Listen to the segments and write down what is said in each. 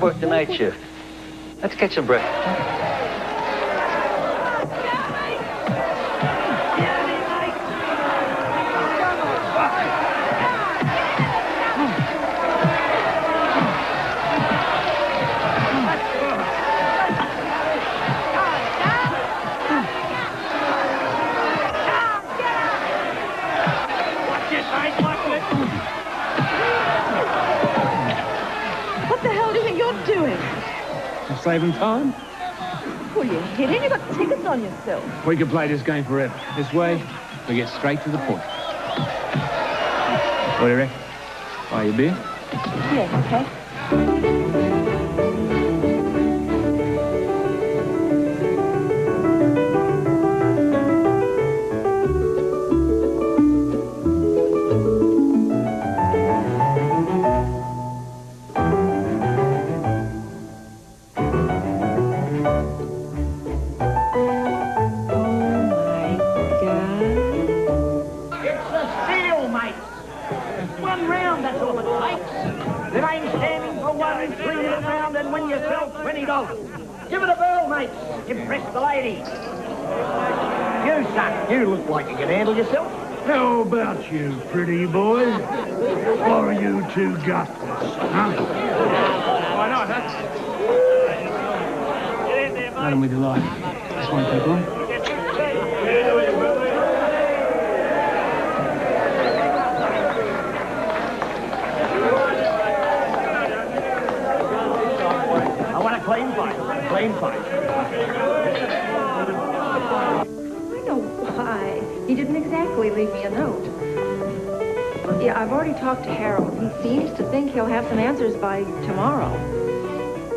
work the night shift. Let's catch a breath. Saving time? Well, you're hitting. You got tickets on yourself. We could play this game forever. This way, we get straight to the point. What do you reckon? Buy you a beer? Yeah, okay. Give it a whirl, mate. Impress the lady. You, son, you look like you can handle yourself. How about you, pretty boy? Or are you too gutless, huh? Why not, huh? Let him with your life. This won't take long. Clean fight. Clean fight. I know why. He didn't exactly leave me a note. Yeah, I've already talked to Harold. He seems to think he'll have some answers by tomorrow.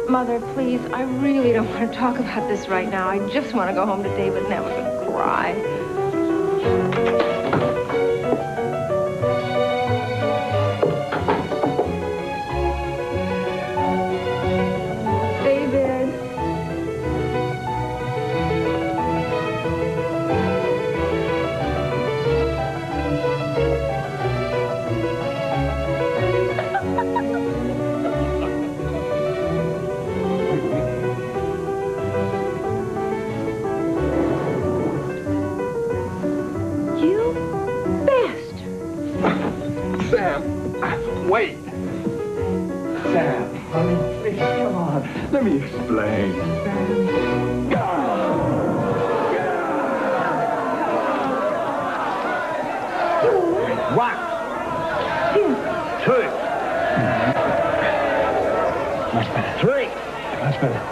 Mother, please, I really don't want to talk about this right now. I just want to go home to David and have a good cry. Let me explain. One. Two. Much better. Three. Much better.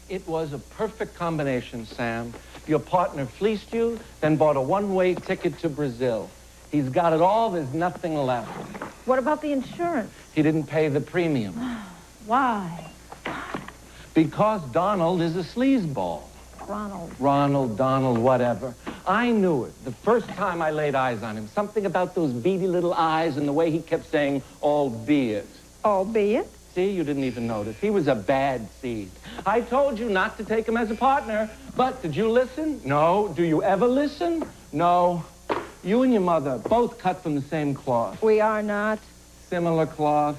It was a perfect combination, Sam. Your partner fleeced you, then bought a one-way ticket to Brazil. He's got it all, there's nothing left. What about the insurance? He didn't pay the premium. Why? Because Donald is a sleazeball. Ronald, Donald, whatever. I knew it the first time I laid eyes on him. Something about those beady little eyes and the way he kept saying, albeit. Albeit? See, you didn't even notice. He was a bad seed. I told you not to take him as a partner, but did you listen? No. Do you ever listen? No. You and your mother, both cut from the same cloth. We are not. Similar cloth.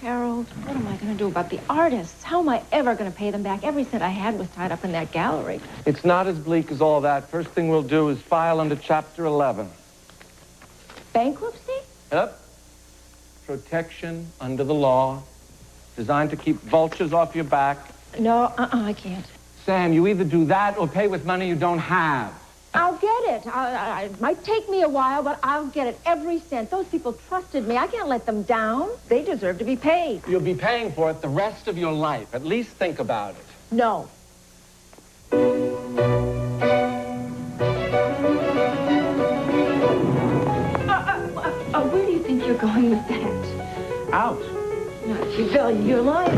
Harold, what am I going to do about the artists? How am I ever going to pay them back? Every cent I had was tied up in that gallery. It's not as bleak as all that. First thing we'll do is file under Chapter 11. Bankruptcy? Yep. Protection under the law. Designed to keep vultures off your back. No, I can't. Sam, you either do that or pay with money you don't have. I'll get it. It might take me a while, but I'll get it. Every cent. Those people trusted me. I can't let them down. They deserve to be paid. You'll be paying for it the rest of your life. At least think about it. No. Where do you think you're going with that? Out. Not if you value your life.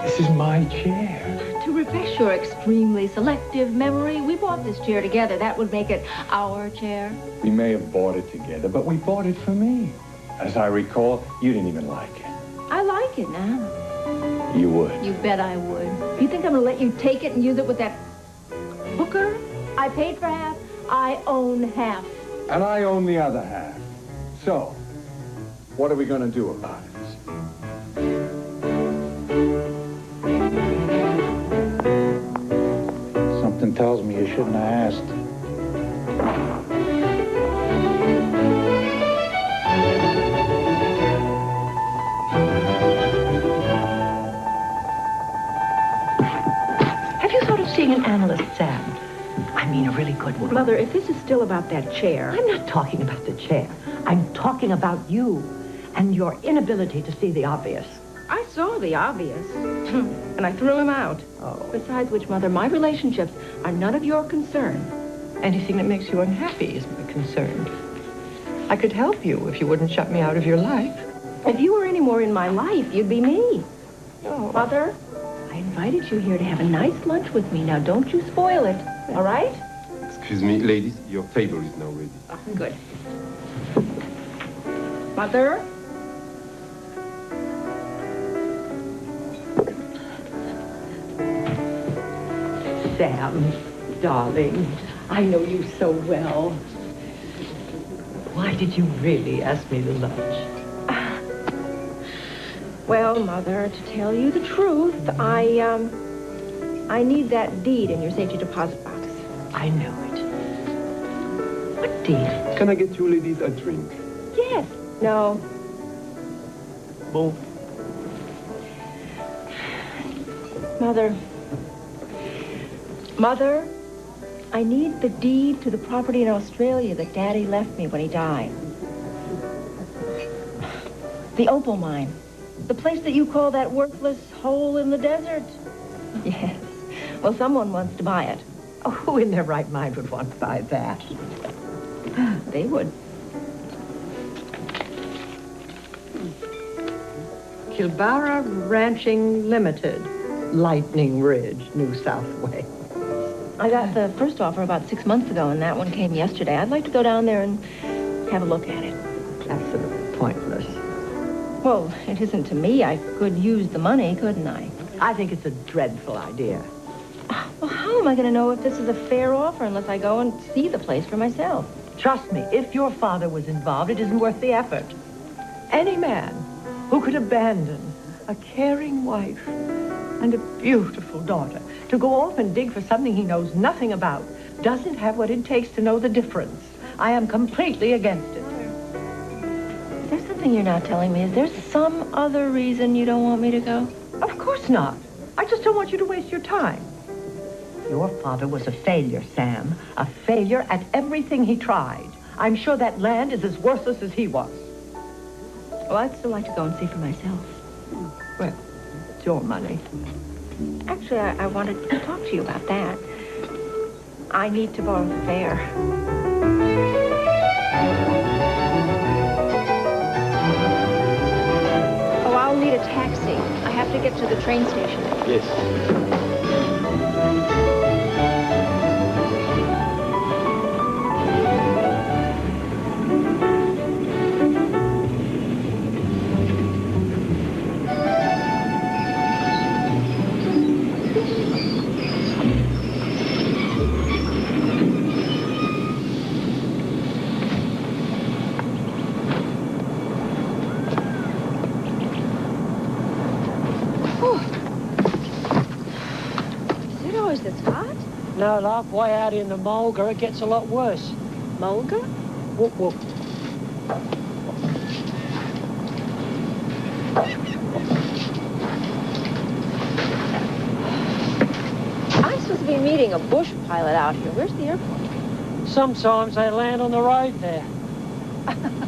This is my chair. To refresh your extremely selective memory, we bought this chair together. That would make it our chair. We may have bought it together, but we bought it for me. As I recall, you didn't even like it. I like it now. You would. You bet I would. You think I'm gonna let you take it and use it with that hooker? I paid for half. I own half. And I own the other half. So, what are we going to do about it? Something tells me you shouldn't have asked. Have you thought of seeing an analyst, Sam? I mean, a really good one. Mother, if this is still about that chair... I'm not talking about the chair. I'm talking about you and your inability to see the obvious. I saw the obvious, and I threw him out. Oh. Besides which, Mother, my relationships are none of your concern. Anything that makes you unhappy is my concern. I could help you if you wouldn't shut me out of your life. If you were any more in my life, you'd be me. Oh. Mother, I invited you here to have a nice lunch with me. Now, don't you spoil it, all right? Excuse me, ladies, your table is now ready. Oh, good. Mother? Sam, darling, I know you so well. Why did you really ask me to lunch? Well, Mother, to tell you the truth, I need that deed in your safety deposit box. I know it. What deed? Can I get you ladies a drink? Yes. No. Boom. Mother, I need the deed to the property in Australia that Daddy left me when he died. The opal mine. The place that you call that worthless hole in the desert. Yes. Well, someone wants to buy it. Oh, who in their right mind would want to buy that? They would. Kilbarra Ranching Limited, Lightning Ridge, New South Wales. I got the first offer about 6 months ago, and that one came yesterday. I'd like to go down there and have a look at it. That's sort of pointless. Well, it isn't to me. I could use the money, couldn't I? I think it's a dreadful idea. Well, how am I going to know if this is a fair offer unless I go and see the place for myself? Trust me, if your father was involved, it isn't worth the effort. Any man who could abandon a caring wife and a beautiful daughter to go off and dig for something he knows nothing about doesn't have what it takes to know the difference. I am completely against it. Is there something you're not telling me? Is there some other reason you don't want me to go? Of course not. I just don't want you to waste your time. Your father was a failure, Sam. A failure at everything he tried. I'm sure that land is as worthless as he was. Well, I'd still like to go and see for myself. Well, it's your money. Actually, I wanted to talk to you about that. I need to borrow the fare. Oh, I'll need a taxi. I have to get to the train station. Yes. No, love, way out in the mulga, it gets a lot worse. Mulga? Whoop, whoop. I'm supposed to be meeting a bush pilot out here. Where's the airport? Sometimes they land on the road there.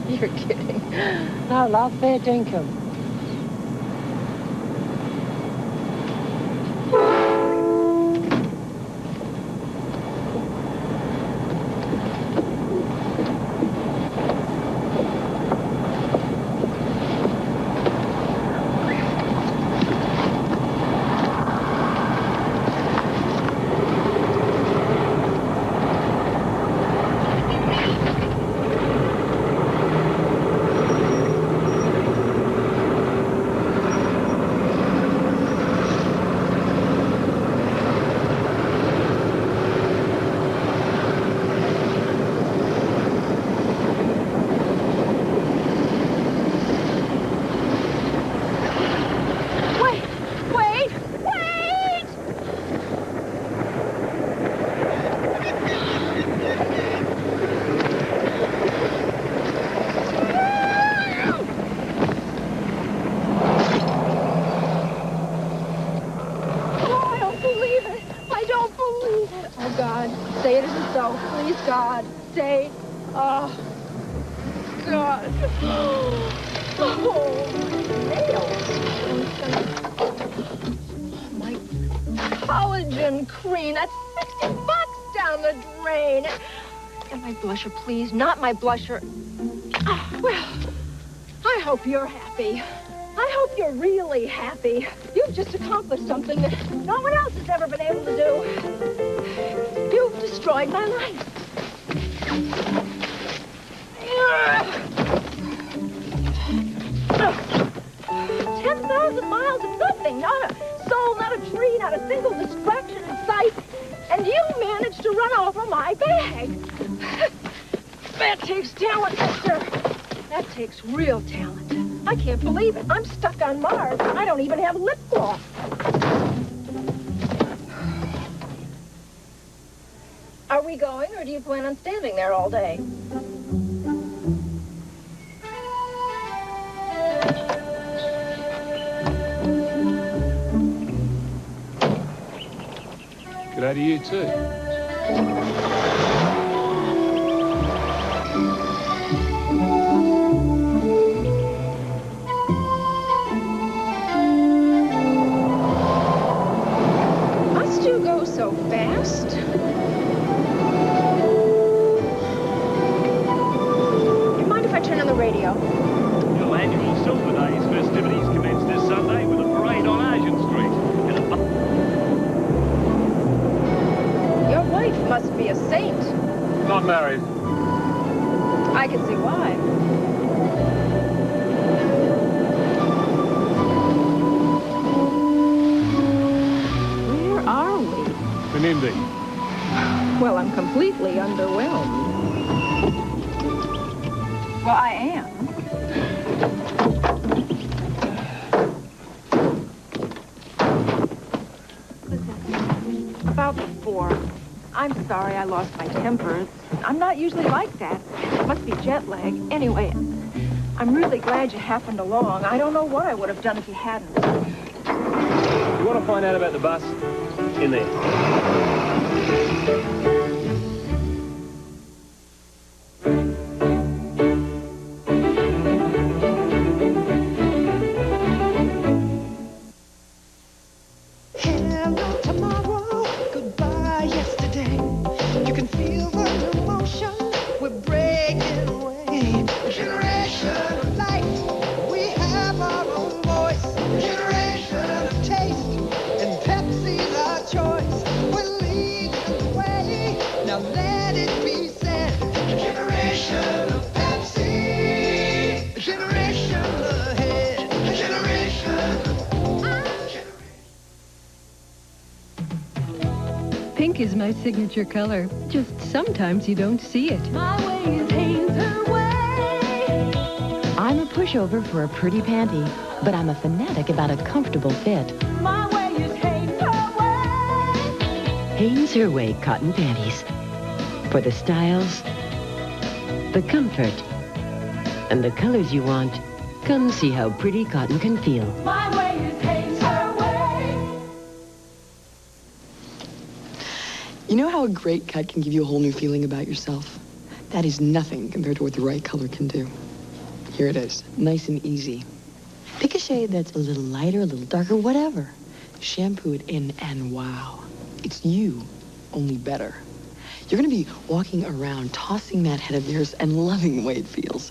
You're kidding. No, love, fair dinkum. God. Oh, my nails. My collagen cream. That's $60 down the drain. And my blusher, please. Not my blusher. Oh, well, I hope you're happy. I hope you're really happy. You've just accomplished something that no one else has ever been able to do. You've destroyed my life. 10,000 miles of nothing. Not a soul, not a tree, not a single distraction in sight. And you managed to run over my bag. That takes talent, mister. That takes real talent. I can't believe it. I'm stuck on Mars. I don't even have lip gloss. Are we going, or do you plan on standing there all day? Good day to you, too. Must you go so fast? You mind if I turn on the radio? Your annual Silver Days festivities commence this Sunday with a parade on Argent Street. Your wife must be a saint. Not married. I can see why. Where are we? Benimbi. Well, I'm completely underwhelmed. Well, I am. About 4. I'm sorry I lost my temper. I'm not usually like that. It must be jet lag. Anyway, I'm really glad you happened along. I don't know what I would have done if you hadn't. You want to find out about the bus? In there. Hello tomorrow, goodbye yesterday. You can feel the emotion, we're breaking away. Generation of light, we have our own voice. Generation of taste, and Pepsi's our choice. We're leading the way, now let it be said. Generation of Pepsi, a generation ahead. A generation. Pink is my signature color. Just sometimes you don't see it. My way is Hanes her way. I'm a pushover for a pretty panty, but I'm a fanatic about a comfortable fit. My way is Hanes her way. Hanes Her Way cotton panties. For the styles, the comfort, and the colors you want, come see how pretty cotton can feel. My way is Hanes her way. You know how a great cut can give you a whole new feeling about yourself? That is nothing compared to what the right color can do. Here it is, nice and easy. Pick a shade that's a little lighter, a little darker, whatever. Shampoo it in and wow, it's you, only better. You're gonna be walking around, tossing that head of yours and loving the way it feels.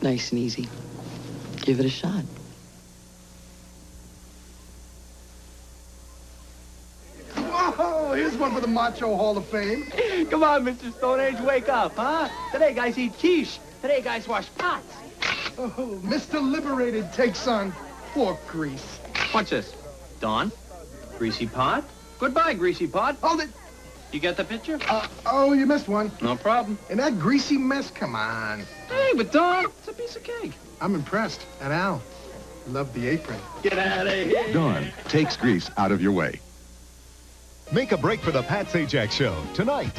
Nice and easy. Give it a shot. Whoa, here's one for the Macho Hall of Fame. Come on, Mr. Stone Age, wake up, huh? Today guys eat quiche. Today guys wash pots. Oh, Mr. Liberated takes on pork grease. What's this? Dawn? Greasy pot? Goodbye, greasy pot. Hold it. You get the picture? Oh, you missed one. No problem. And that greasy mess, come on. Hey, but Dawn, it's a piece of cake. I'm impressed. And Al, love the apron. Get out of here. Dawn takes grease out of your way. Make a break for the Pat Sajak Show tonight.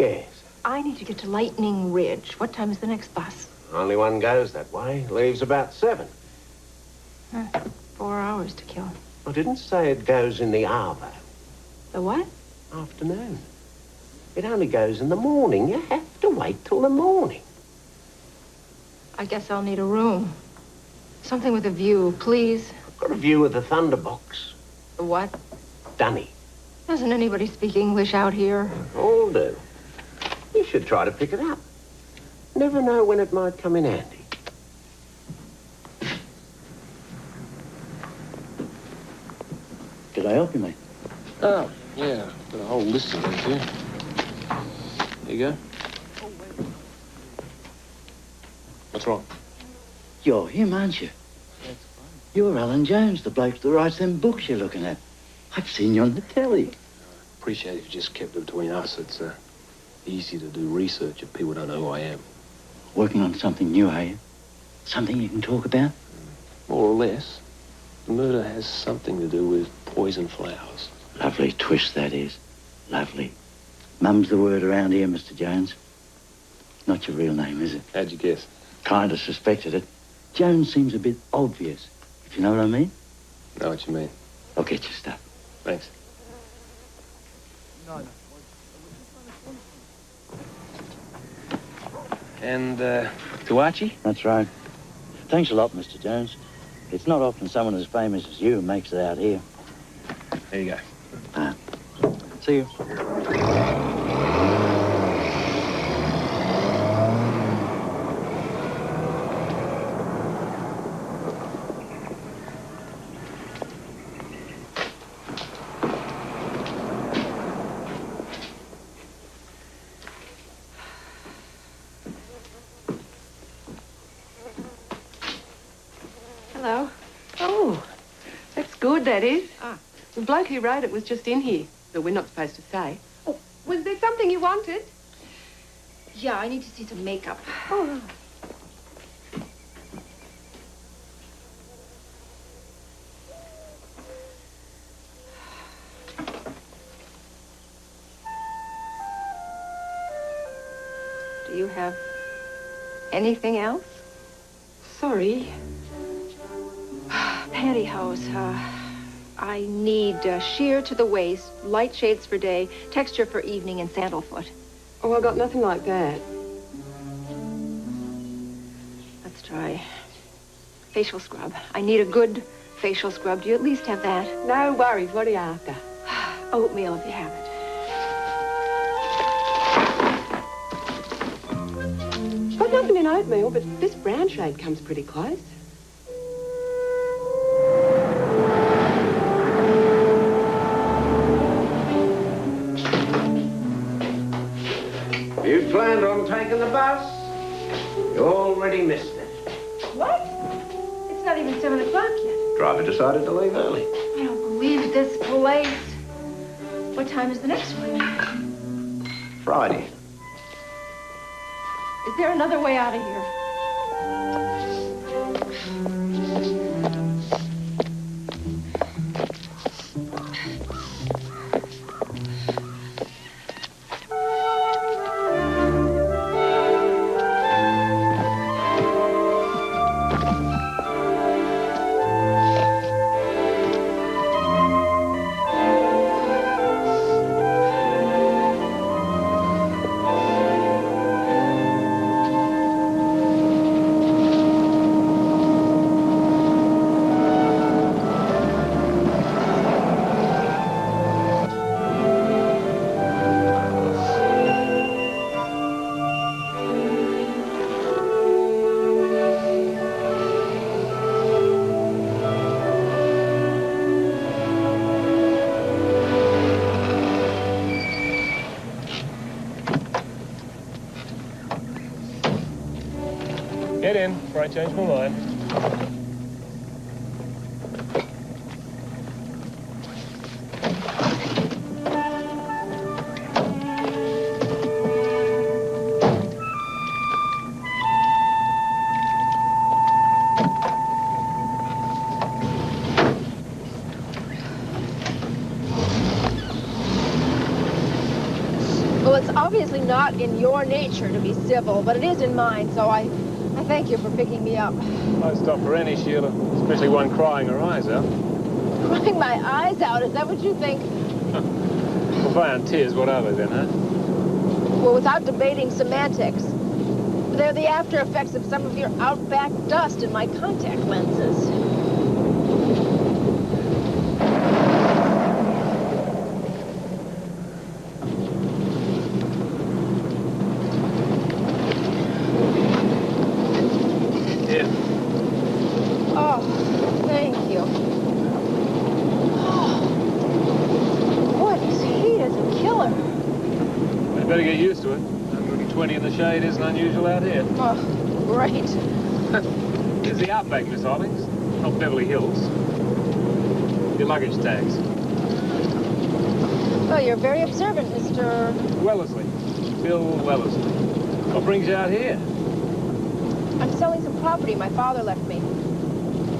Yes. I need to get to Lightning Ridge. What time is the next bus? Only one goes that way. Leaves about 7. 4 hours to kill. I didn't say it goes in the hour, though. The what? Afternoon. It only goes in the morning. You have to wait till the morning. I guess I'll need a room. Something with a view, please. I've got a view of the Thunderbox. The what? Dunny. Doesn't anybody speak English out here? All do. You should try to pick it up. Never know when it might come in handy. Could I help you, mate? Oh, yeah. Got a whole list of things here. Here you go. What's wrong? You're him, aren't you? You're Alan Jones, the bloke that writes them books you're looking at. I've seen you on the telly. Appreciate if you just kept it between us. It's easy to do research if people don't know who I am. Working on something new, are you? Something you can talk about? More or less. The murder has something to do with poison flowers. Lovely twist, that is. Lovely. Mum's the word around here, Mr. Jones. Not your real name, is it? How'd you guess? Kind of suspected it. Jones seems a bit obvious, if you know what I mean. Know what you mean. I'll get your stuff. Thanks. And, to Archie? That's right. Thanks a lot, Mr. Jones. It's not often someone as famous as you makes it out here. There you go. See you. Hello. Oh, that's good, that is. The bloke who wrote it was just in here, but we're not supposed to say. Oh, was there something you wanted? Yeah, I need to see some makeup. Oh. Do you have anything else? Sorry. Pantyhose. I need sheer to the waist, light shades for day, texture for evening, and sandalfoot. Oh, I got nothing like that. Let's try facial scrub. I need a good facial scrub. Do you at least have that? No worries. What are you after? Oatmeal, if you have it. Got nothing in oatmeal, but this brown shade comes pretty close. You planned on taking the bus? You already missed it. What? It's not even 7 o'clock yet. Driver decided to leave early. I don't believe this place. What time is the next one? Friday. Is there another way out of here? Get in before I change my mind. Well, it's obviously not in your nature to be civil, but it is in mine, so I thank you for picking me up. No stop for any, Sheila, especially one crying her eyes out. Crying my eyes out, is that what you think? Well, if I aren't tears, what are they then, huh? Well, without debating semantics, they're the after effects of some of your Outback dust in my contact lenses. Better get used to it. 120 in the shade isn't unusual out here. Oh, great. Here's the Outback, Miss Hollings. Not Beverly Hills. Your luggage tags. Well, you're very observant, Mr. Wellesley. Bill Wellesley. What brings you out here? I'm selling some property my father left me.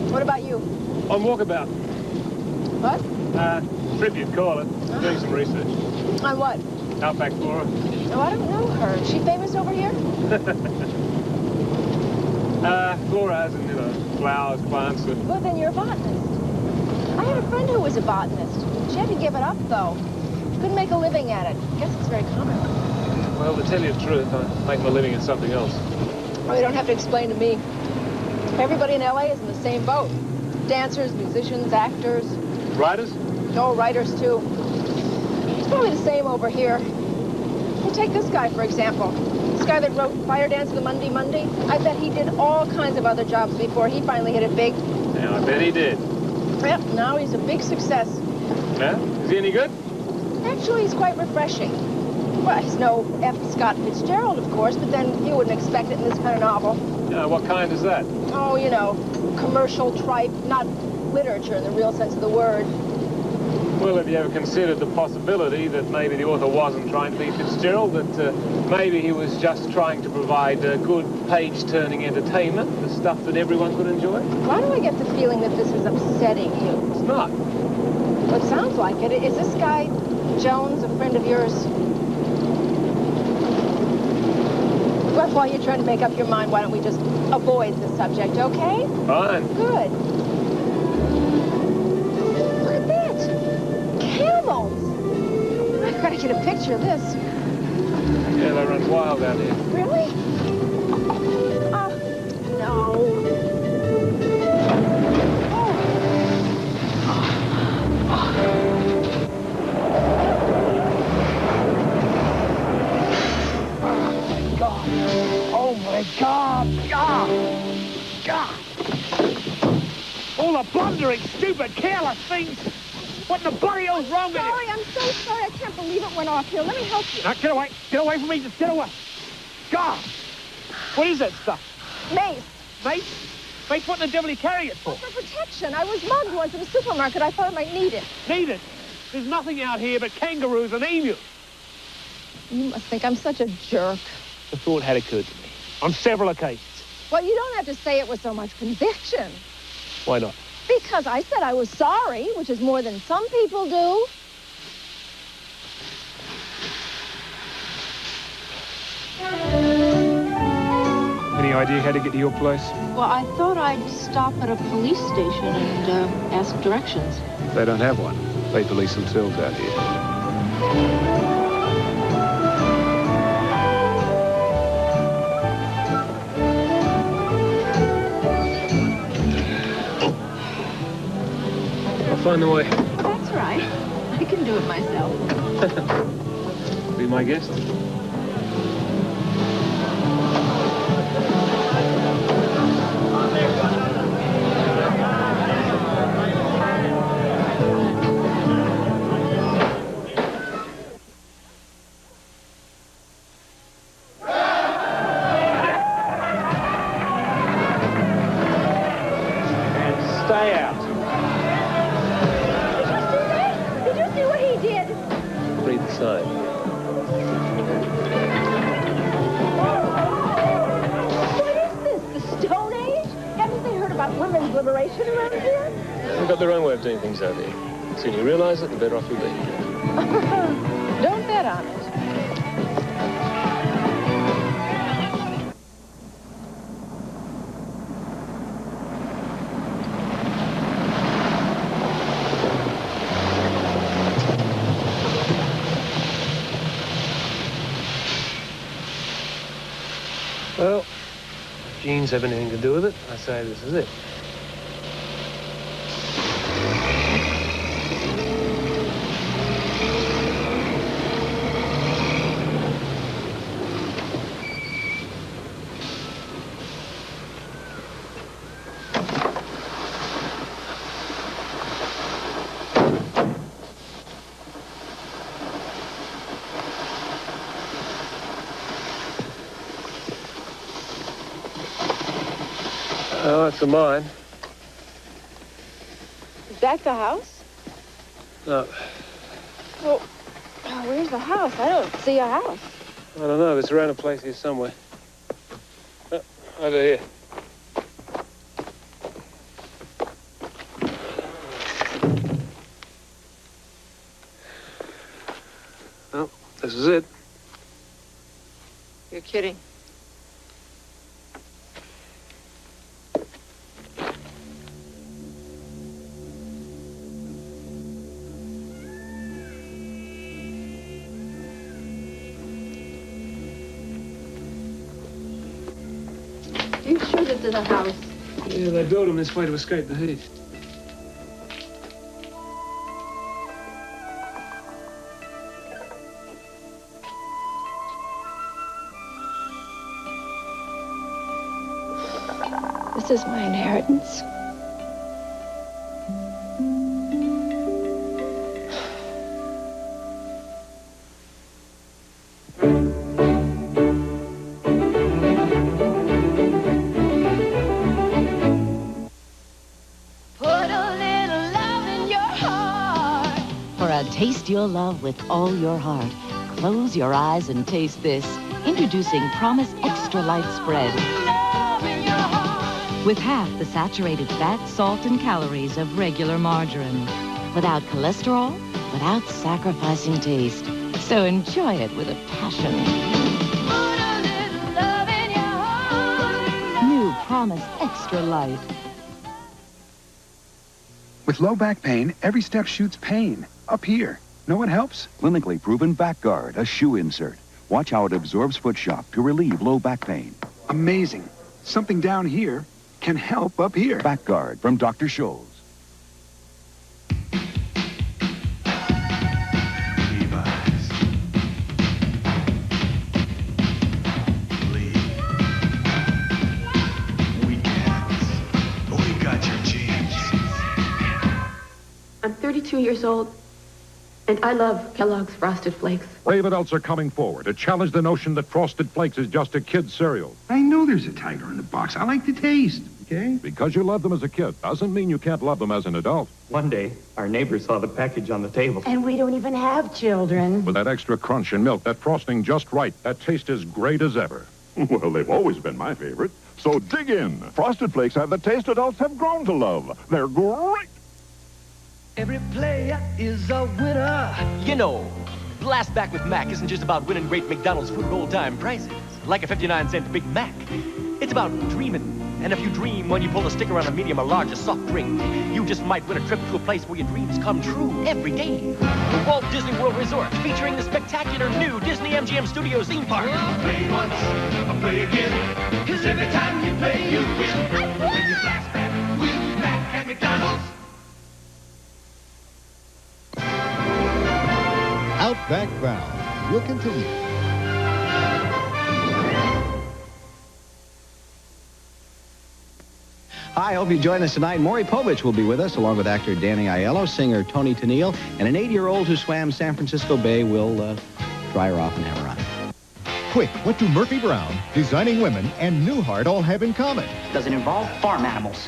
What about you? On walkabout. What? Trip you'd call it. Doing some research. On what? Outback Flora. Oh, I don't know her. Is she famous over here? Flora has, flowers, plants. Well, then you're a botanist. I had a friend who was a botanist. She had to give it up, though. Couldn't make a living at it. Guess it's very common. Well, to tell you the truth, I make my living at something else. Oh, you don't have to explain to me. Everybody in L.A. is in the same boat. Dancers, musicians, actors. Writers? No, writers, too. It's probably the same over here. Well, take this guy, for example. This guy that wrote Fire Dance of the Monday Monday. I bet he did all kinds of other jobs before he finally hit it big. Yeah, I bet he did. Yep, now he's a big success. Yeah? Is he any good? Actually, he's quite refreshing. Well, he's no F. Scott Fitzgerald, of course, but then you wouldn't expect it in this kind of novel. Yeah, what kind is that? Oh, commercial tripe, not literature in the real sense of the word. Well, have you ever considered the possibility that maybe the author wasn't trying to be Fitzgerald, that maybe he was just trying to provide good page-turning entertainment, the stuff that everyone could enjoy? Why do I get the feeling that this is upsetting you? It's not. Well, it sounds like it. Is this guy Jones a friend of yours? Well, while you're trying to make up your mind, why don't we just avoid the subject, okay? Fine. Good. Camels! I've got to get a picture of this. Yeah, they run wild out here. Really? Oh, no. Oh, my God! God! God! All the blundering, stupid, careless things! What in the bloody hell's wrong with you? I'm so sorry. I can't believe it went off here. Let me help you. Now, get away. Get away from me. Just get away. God! What is that stuff? Mace. Mace? Mace, what in the devil are you carrying it for? For protection. I was mugged once at a supermarket. I thought I might need it. Need it? There's nothing out here but kangaroos and emus. You must think I'm such a jerk. The thought had occurred to me on several occasions. Well, you don't have to say it with so much conviction. Why not? Because I said I was sorry, which is more than some people do. Any idea how to get to your place? Well, I thought I'd stop at a police station and ask directions. They don't have one. They police themselves out here. Find the way. That's right. I can do it myself. Be my guest. And stay out. Read the sign. What is this? The Stone Age? Haven't they heard about women's liberation around here? They've got their own way of doing things out here. The sooner you realize it, the better off you'll be. Don't bet on it. genes have anything to do with it, I say this is it. Oh, it's a mine. Is that the house? No, Well, where's the house? I don't see a house. I don't know. It's around a place here somewhere. Over here. Well, this is it. You're kidding. You sure this is a house? Yeah, they built them this way to escape the heat. This is my inheritance. Taste your love with all your heart. Close your eyes and taste this. Introducing Promise Extra Light Spread. With half the saturated fat, salt, and calories of regular margarine. Without cholesterol, without sacrificing taste. So enjoy it with a passion. New Promise Extra Light. With low back pain, every step shoots pain. Up here. Know what helps? Clinically proven Back Guard, a shoe insert. Watch how it absorbs foot shock to relieve low back pain. Amazing. Something down here can help up here. Back Guard from Dr. Scholl's. We got your genes. I'm 32 years old, and I love Kellogg's Frosted Flakes. Brave adults are coming forward to challenge the notion that Frosted Flakes is just a kid's cereal. I know there's a tiger in the box. I like the taste, okay? Because you love them as a kid doesn't mean you can't love them as an adult. One day, our neighbor saw the package on the table. And we don't even have children. With that extra crunch and milk, that frosting just right, that taste is great as ever. Well, they've always been my favorite. So dig in. Frosted Flakes have the taste adults have grown to love. They're great. Every player is a winner. You know, Blast Back with Mac isn't just about winning great McDonald's food at old-time prices, like a 59-cent Big Mac. It's about dreaming. And if you dream when you pull the sticker on a medium or large or soft drink, you just might win a trip to a place where your dreams come true every day. The Walt Disney World Resort, featuring the spectacular new Disney MGM Studios theme park. Play once, play again. 'Cause every time you play, you win. When you Blast Back with Mac at McDonald's. Outback Bound will continue. Hi, I hope you join us tonight. Maury Povich will be with us, along with actor Danny Aiello, singer Tony Tennille, and an 8-year-old who swam San Francisco Bay will dry her off and have her on. Quick, what do Murphy Brown, Designing Women, and Newhart all have in common? Does it involve farm animals?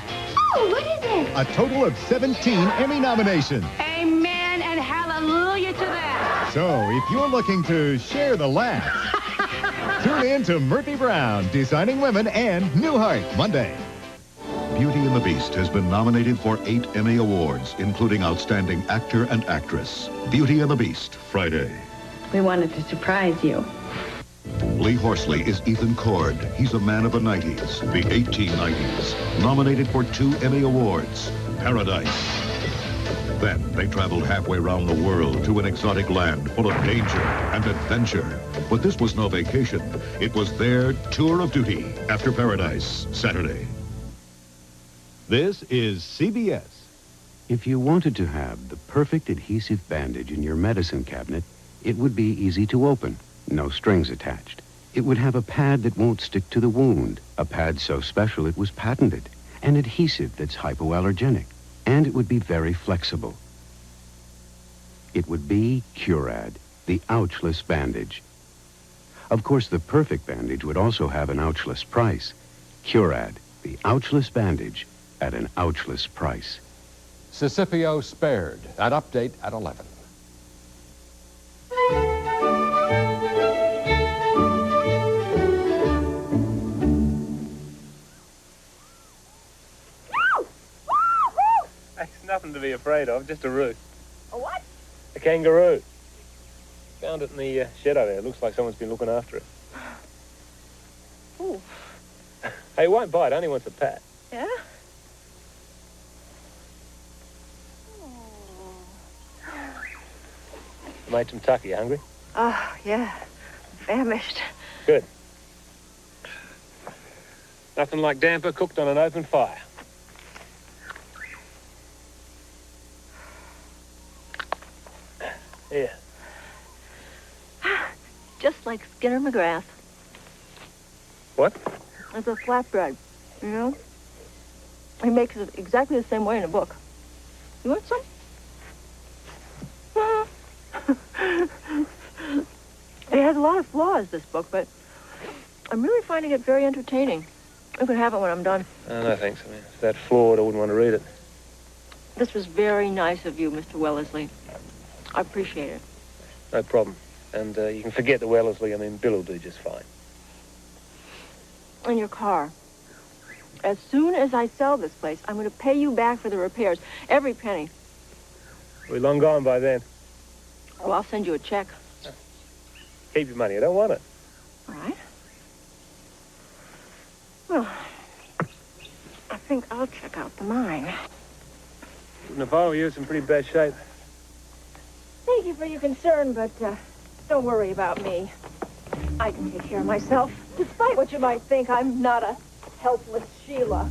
Oh, what is it? A total of 17 Emmy nominations. Amen and hallelujah to that. So, if you're looking to share the laughs, tune in to Murphy Brown, Designing Women, and Newhart, Monday. Beauty and the Beast has been nominated for 8 Emmy Awards, including Outstanding Actor and Actress. Beauty and the Beast, Friday. We wanted to surprise you. Lee Horsley is Ethan Cord. He's a man of the 90s, the 1890s. Nominated for 2 Emmy Awards. Paradise. Then they traveled halfway around the world to an exotic land full of danger and adventure. But this was no vacation. It was their tour of duty after Paradise, Saturday. This is CBS. If you wanted to have the perfect adhesive bandage in your medicine cabinet, it would be easy to open, no strings attached. It would have a pad that won't stick to the wound, a pad so special it was patented, an adhesive that's hypoallergenic, and it would be very flexible. It would be Curad, the ouchless bandage. Of course, the perfect bandage would also have an ouchless price. Curad, the ouchless bandage at an ouchless price. Scipio spared. An update at 11. It's nothing to be afraid of, just a root. A what? A kangaroo. Found it in the shed over there. Looks like someone's been looking after it. Ooh. Hey, it won't bite, only wants a pat. Yeah? Made some tucker, you hungry? Oh, yeah. Famished. Good. Nothing like damper cooked on an open fire. Here. Just like Skinner McGrath. What? It's a flatbread, you know? He makes it exactly the same way in the book. You want some? It has a lot of flaws, this book, but I'm really finding it very entertaining. You can have it when I'm done. Oh, no, thanks. I mean, if that flawed, I wouldn't want to read it. This was very nice of you, Mr. Wellesley. I appreciate it. No problem. And you can forget the Wellesley. I mean, Bill will do just fine. And your car. As soon as I sell this place, I'm going to pay you back for the repairs. Every penny. We're long gone by then. Oh, I'll send you a check. Keep your money. I don't want it. All right. Well, I think I'll check out the mine. If I were you, it's in pretty bad shape. Thank you for your concern, but don't worry about me. I can take care of myself. Despite what you might think, I'm not a helpless Sheila.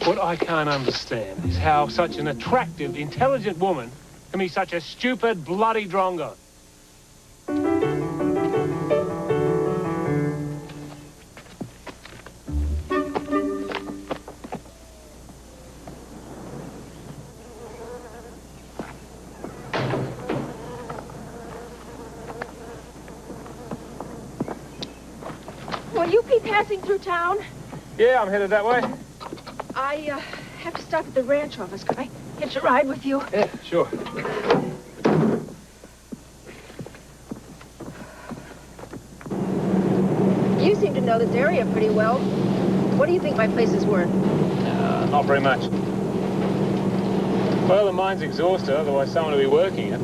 What I can't understand is how such an attractive, intelligent woman can be such a stupid, bloody drongo. Will you be passing through town? Yeah, I'm headed that way. I have to stop at the ranch office. Could I hitch a ride with you? Yeah, sure. You seem to know this area pretty well. What do you think my place is worth? Not very much. Well, the mine's exhausted, otherwise someone will be working it.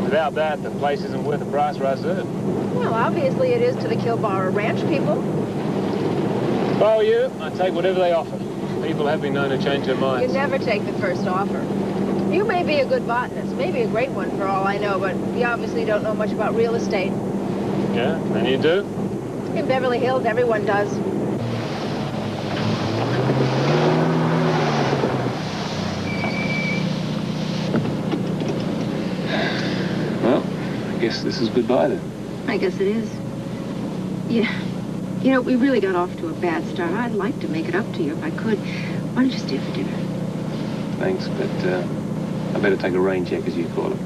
Without that, the place isn't worth the price Russ earned. Well, obviously it is to the Kilbara ranch people. If I were you, I'd take whatever they offer. People have been known to change their minds. You never take the first offer. You may be a good botanist, maybe a great one for all I know, but you obviously don't know much about real estate. Yeah, and you do? In Beverly Hills, everyone does. Well, I guess this is goodbye then. I guess it is. Yeah. You know, we really got off to a bad start. I'd like to make it up to you if I could. Why don't you stay for dinner? Thanks, but I better take a rain check, as you call it.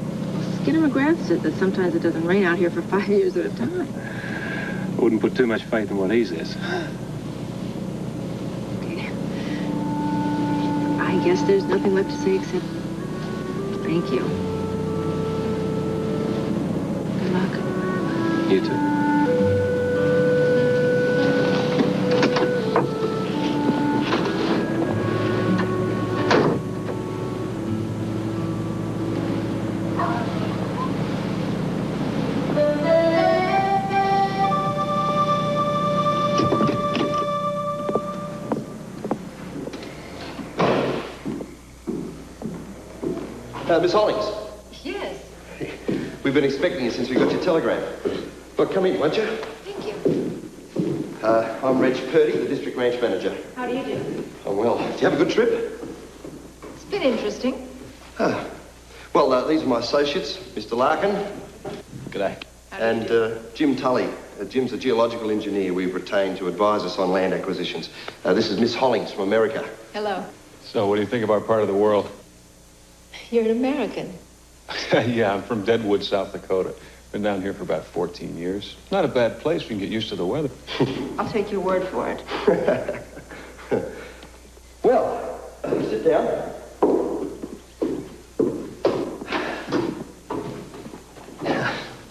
Skinner McGrath said that sometimes it doesn't rain out here for 5 years at a time. I wouldn't put too much faith in what he says. Okay. I guess there's nothing left to say except thank you. Good luck. You too. Miss Hollings, Yes. we've been expecting you since we got your telegram. Well, come in, won't you? Thank you. I'm Reg Purdy, the district ranch manager. How do you do? Oh, well, did you have a good trip? It's been interesting. Well, these are my associates, Mr. Larkin. G'day. And Jim Tully. Jim's a geological engineer we've retained to advise us on land acquisitions. This is Miss Hollings from America. Hello. So, what do you think of our part of the world? You're an American. Yeah, I'm from Deadwood, South Dakota. Been down here for about 14 years. Not a bad place if you can get used to the weather. I'll take your word for it. Well, sit down.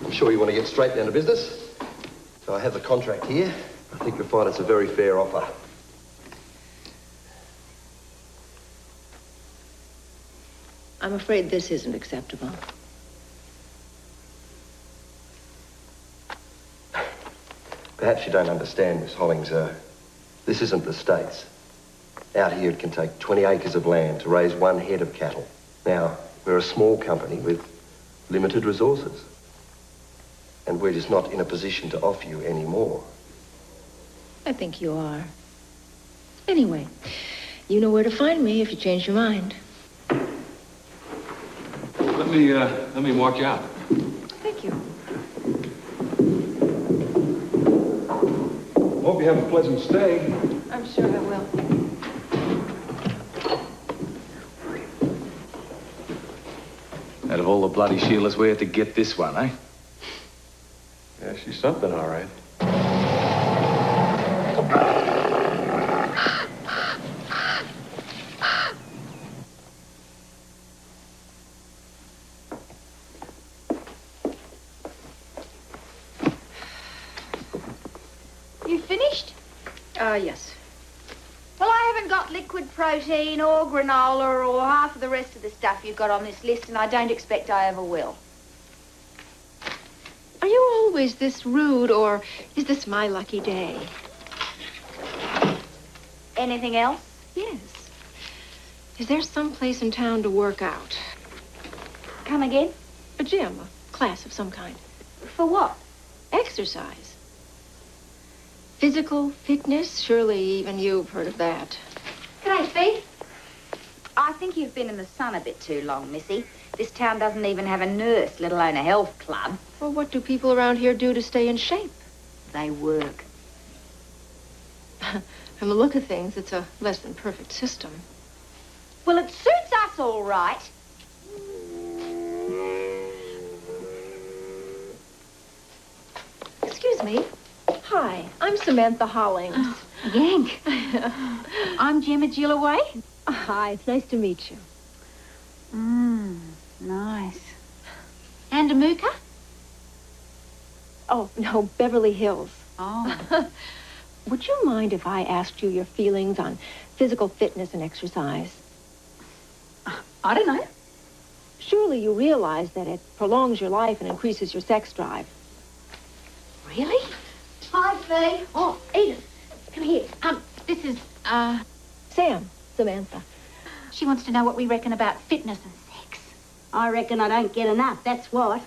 I'm sure you want to get straight down to business. So I have the contract here. I think you'll find it's a very fair offer. I'm afraid this isn't acceptable. Perhaps you don't understand, Miss Hollings. This isn't the States. Out here, it can take 20 acres of land to raise one head of cattle. Now, we're a small company with limited resources. And we're just not in a position to offer you any more. I think you are. Anyway, you know where to find me if you change your mind. Let me walk you out. Thank you. Hope you have a pleasant stay. I'm sure I will. Out of all the bloody Sheilas, we had to get this one, eh? Yeah, she's something, all right. You finished? Yes. Well, I haven't got liquid protein or granola or half of the rest of the stuff you've got on this list, and I don't expect I ever will. Are you always this rude, or is this my lucky day? Anything else? Yes. Is there some place in town to work out? Come again? A gym, a class of some kind. For what? Exercise. Physical fitness, surely even you've heard of that. G'day, Fee. I think you've been in the sun a bit too long, Missy. This town doesn't even have a nurse, let alone a health club. Well, what do people around here do to stay in shape? They work. From the look of things, it's a less than perfect system. Well, it suits us all right. Excuse me. Hi, I'm Samantha Hollings. Yank. I'm Gemma Jilloway. Hi, it's nice to meet you. Nice. And a mooka? Oh, no, Beverly Hills. Oh. Would you mind if I asked you your feelings on physical fitness and exercise? I don't know. Surely you realize that it prolongs your life and increases your sex drive. Really? Hi, Fee. Oh, Edith, come here. This is, Sam, Samantha. She wants to know what we reckon about fitness and sex. I reckon I don't get enough, that's what.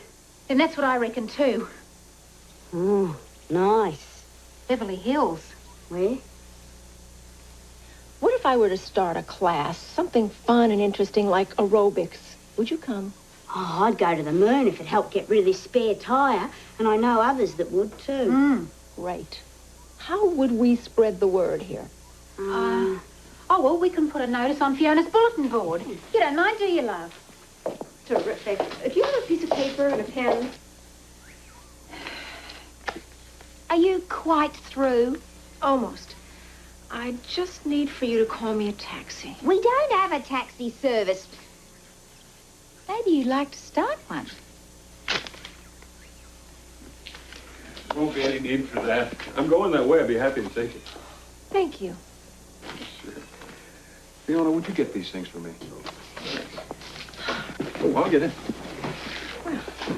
Then that's what I reckon, too. Oh, nice. Beverly Hills. Where? What if I were to start a class, something fun and interesting like aerobics? Would you come? Oh, I'd go to the moon if it helped get rid of this spare tire, and I know others that would, too. Great. How would we spread the word here? Oh, well, we can put a notice on Fiona's bulletin board. You don't mind, do you, love? Terrific. If you have a piece of paper and a pen. Are you quite through? Almost. I just need for you to call me a taxi. We don't have a taxi service. Maybe you'd like to start one. Won't be any need for that. I'm going that way. I'd be happy to take it. Thank you. Fiona, would you get these things for me? Oh, I'll get it. Well,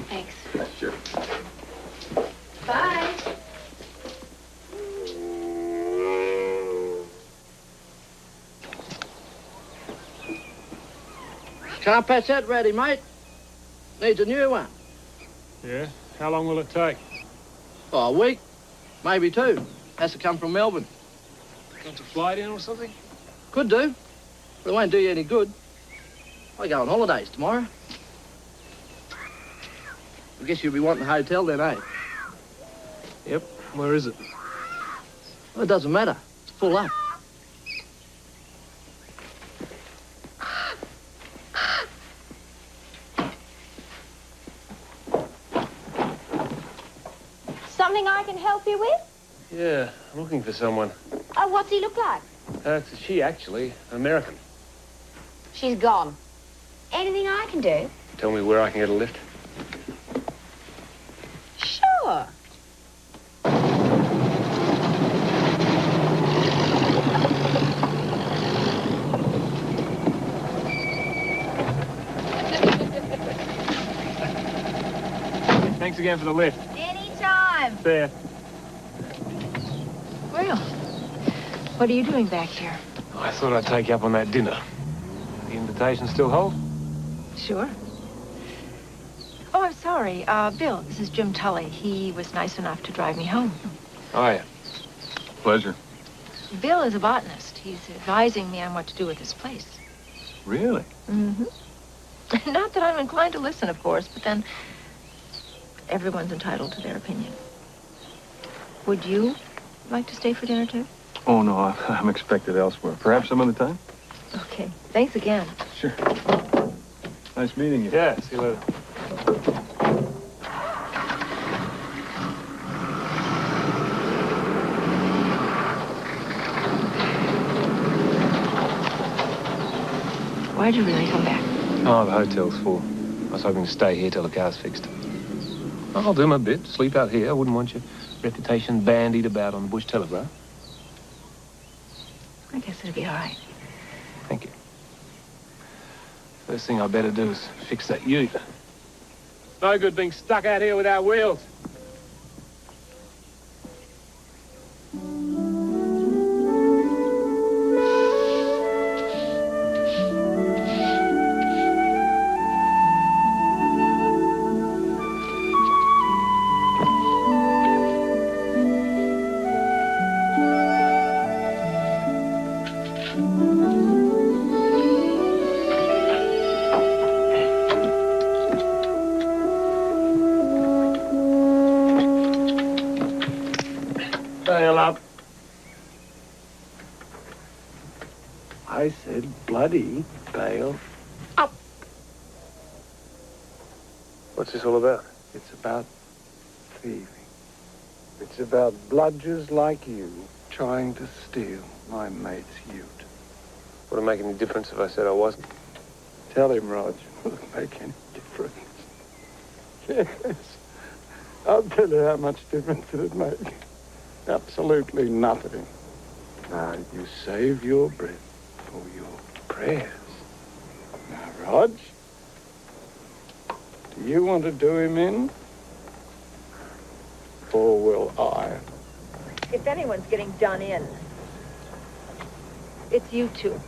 thanks. Sure. Bye. Carpet set ready, mate. Needs a new one. Yeah? How long will it take? Oh, a week. Maybe 2. Has to come from Melbourne. Want to fly it in or something? Could do. But it won't do you any good. I go on holidays tomorrow. I guess you'll be wanting a hotel then, eh? Yep. Where is it? Well, it doesn't matter. It's full up. Something I can help you with? Yeah, I'm looking for someone. Oh, what's he look like? It's she, actually. American. She's gone. Anything I can do? Tell me where I can get a lift. Sure. Thanks again for the lift. Anytime. There. Well, what are you doing back here? I thought I'd take you up on that dinner. The invitation still hold? Sure. Oh, I'm sorry. Bill, this is Jim Tully. He was nice enough to drive me home. Oh, yeah. Pleasure. Bill is a botanist. He's advising me on what to do with this place. Really? Mm-hmm. Not that I'm inclined to listen, of course, but then everyone's entitled to their opinion. Would you like to stay for dinner, too? Oh, no, I'm expected elsewhere. Perhaps some other time? Okay. Thanks again. Sure. Nice meeting you. Yeah, see you later. Why'd you really come back? Oh, the hotel's full. I was hoping to stay here till the car's fixed. I'll do my bit. Sleep out here. I wouldn't want your reputation bandied about on the Bush Telegraph. I guess it'll be all right. Thank you. First thing I better do is fix that ute. No good being stuck out here without wheels. I said bloody bail up. What's this all about? It's about thieving. It's about bludgers like you trying to steal my mate's ute. Would it make any difference if I said I wasn't? Tell him, Rog. Will it make any difference? Yes. I'll tell you how much difference it'd make. Absolutely nothing. Now, you save your breath for your prayers. Now, Rog, do you want to do him in? Or will I? If anyone's getting done in, it's you two.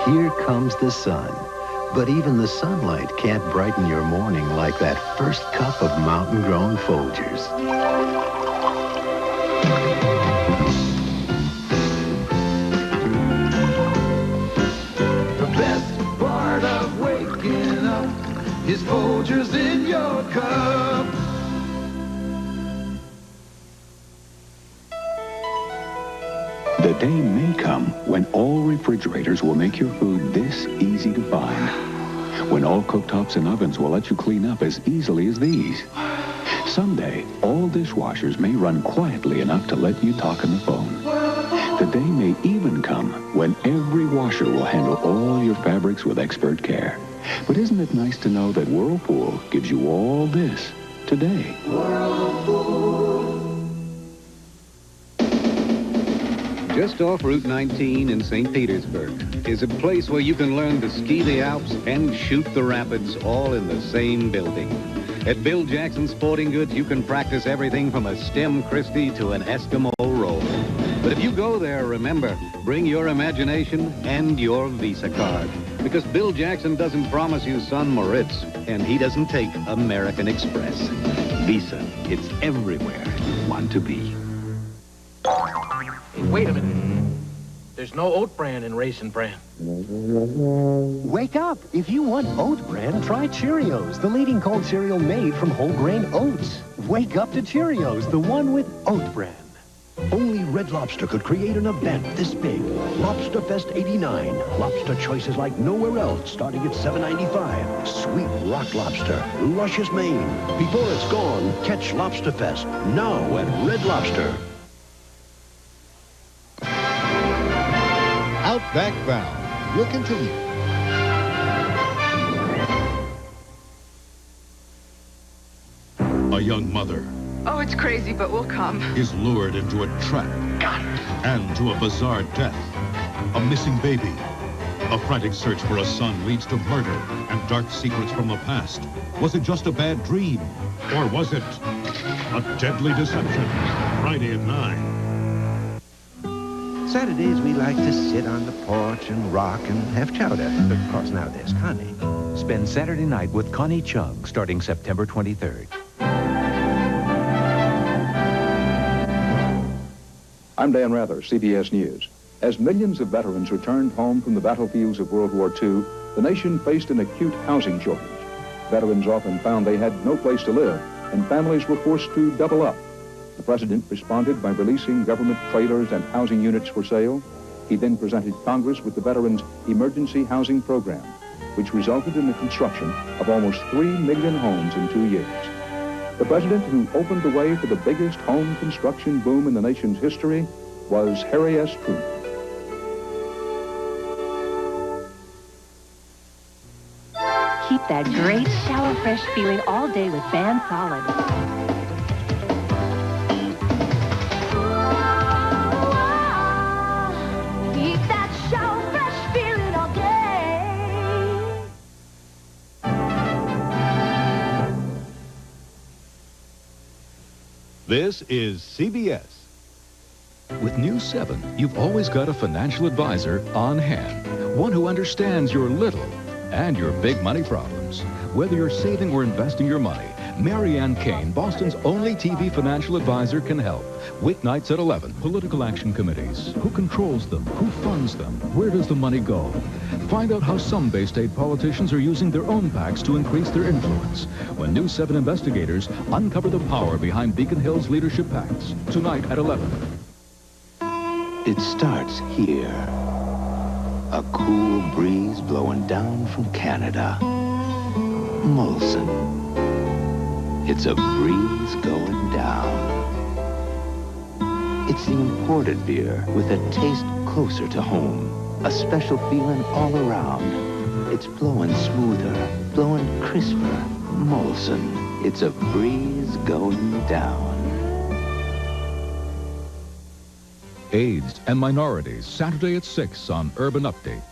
Here comes the sun. But even the sunlight can't brighten your morning like that first cup of mountain-grown Folgers. The best part of waking up is Folgers in your cup. The day may come when all refrigerators will make your food this easy to find. when all cooktops and ovens will let you clean up as easily as these. Someday, all dishwashers may run quietly enough to let you talk on the phone. The day may even come when every washer will handle all your fabrics with expert care. But isn't it nice to know that Whirlpool gives you all this today? Just off Route 19 in St. Petersburg is a place where you can learn to ski the Alps and shoot the rapids all in the same building. At Bill Jackson Sporting Goods, you can practice everything from a stem Christie to an Eskimo roll. But if you go there, remember, bring your imagination and your Visa card. Because Bill Jackson doesn't promise you Sun Moritz, and he doesn't take American Express. Visa, it's everywhere you want to be. Hey, wait a minute. There's no oat bran in Raisin Bran. Wake up! If you want oat bran, try Cheerios, the leading cold cereal made from whole grain oats. Wake up to Cheerios, the one with oat bran. Only Red Lobster could create an event this big. Lobster Fest 89. Lobster choices like nowhere else, starting at $7.95. Sweet rock lobster, luscious Maine. Before it's gone, catch Lobster Fest now at Red Lobster. Outback Bound will continue. A young mother Oh, it's crazy, but we'll come. is lured into a trap and to a bizarre death. A missing baby. A frantic search for a son leads to murder and dark secrets from the past. Was it just a bad dream? Or was it a deadly deception? Friday at 9. Saturdays, we like to sit on the porch and rock and have chowder. Of course, now there's Connie. Spend Saturday night with Connie Chung starting September 23rd. I'm Dan Rather, CBS News. As millions of veterans returned home from the battlefields of World War II, the nation faced an acute housing shortage. Veterans often found they had no place to live, and families were forced to double up. The president responded by releasing government trailers and housing units for sale. He then presented Congress with the Veterans Emergency Housing Program, which resulted in the construction of almost 3 million homes in 2 years. The president who opened the way for the biggest home construction boom in the nation's history was Harry S. Truman. Keep that great, shallow, fresh feeling all day with Ban Solid. Keep that shallow, fresh feeling all day. This is CBS. With News 7, you've always got a financial advisor on hand. One who understands your little and your big money problems. Whether you're saving or investing your money, Mary Ann Kane, Boston's only TV financial advisor, can help. Weeknights at 11. Political action committees. Who controls them? Who funds them? Where does the money go? Find out how some Bay State politicians are using their own PACs to increase their influence. When News 7 investigators uncover the power behind Beacon Hill's leadership PACs. Tonight at 11. It starts here. A cool breeze blowing down from Canada. Molson. It's a breeze going down. It's the imported beer with a taste closer to home. A special feeling all around. It's blowing smoother, blowing crisper. Molson. It's a breeze going down. AIDS and Minorities, Saturday at 6 on Urban Update.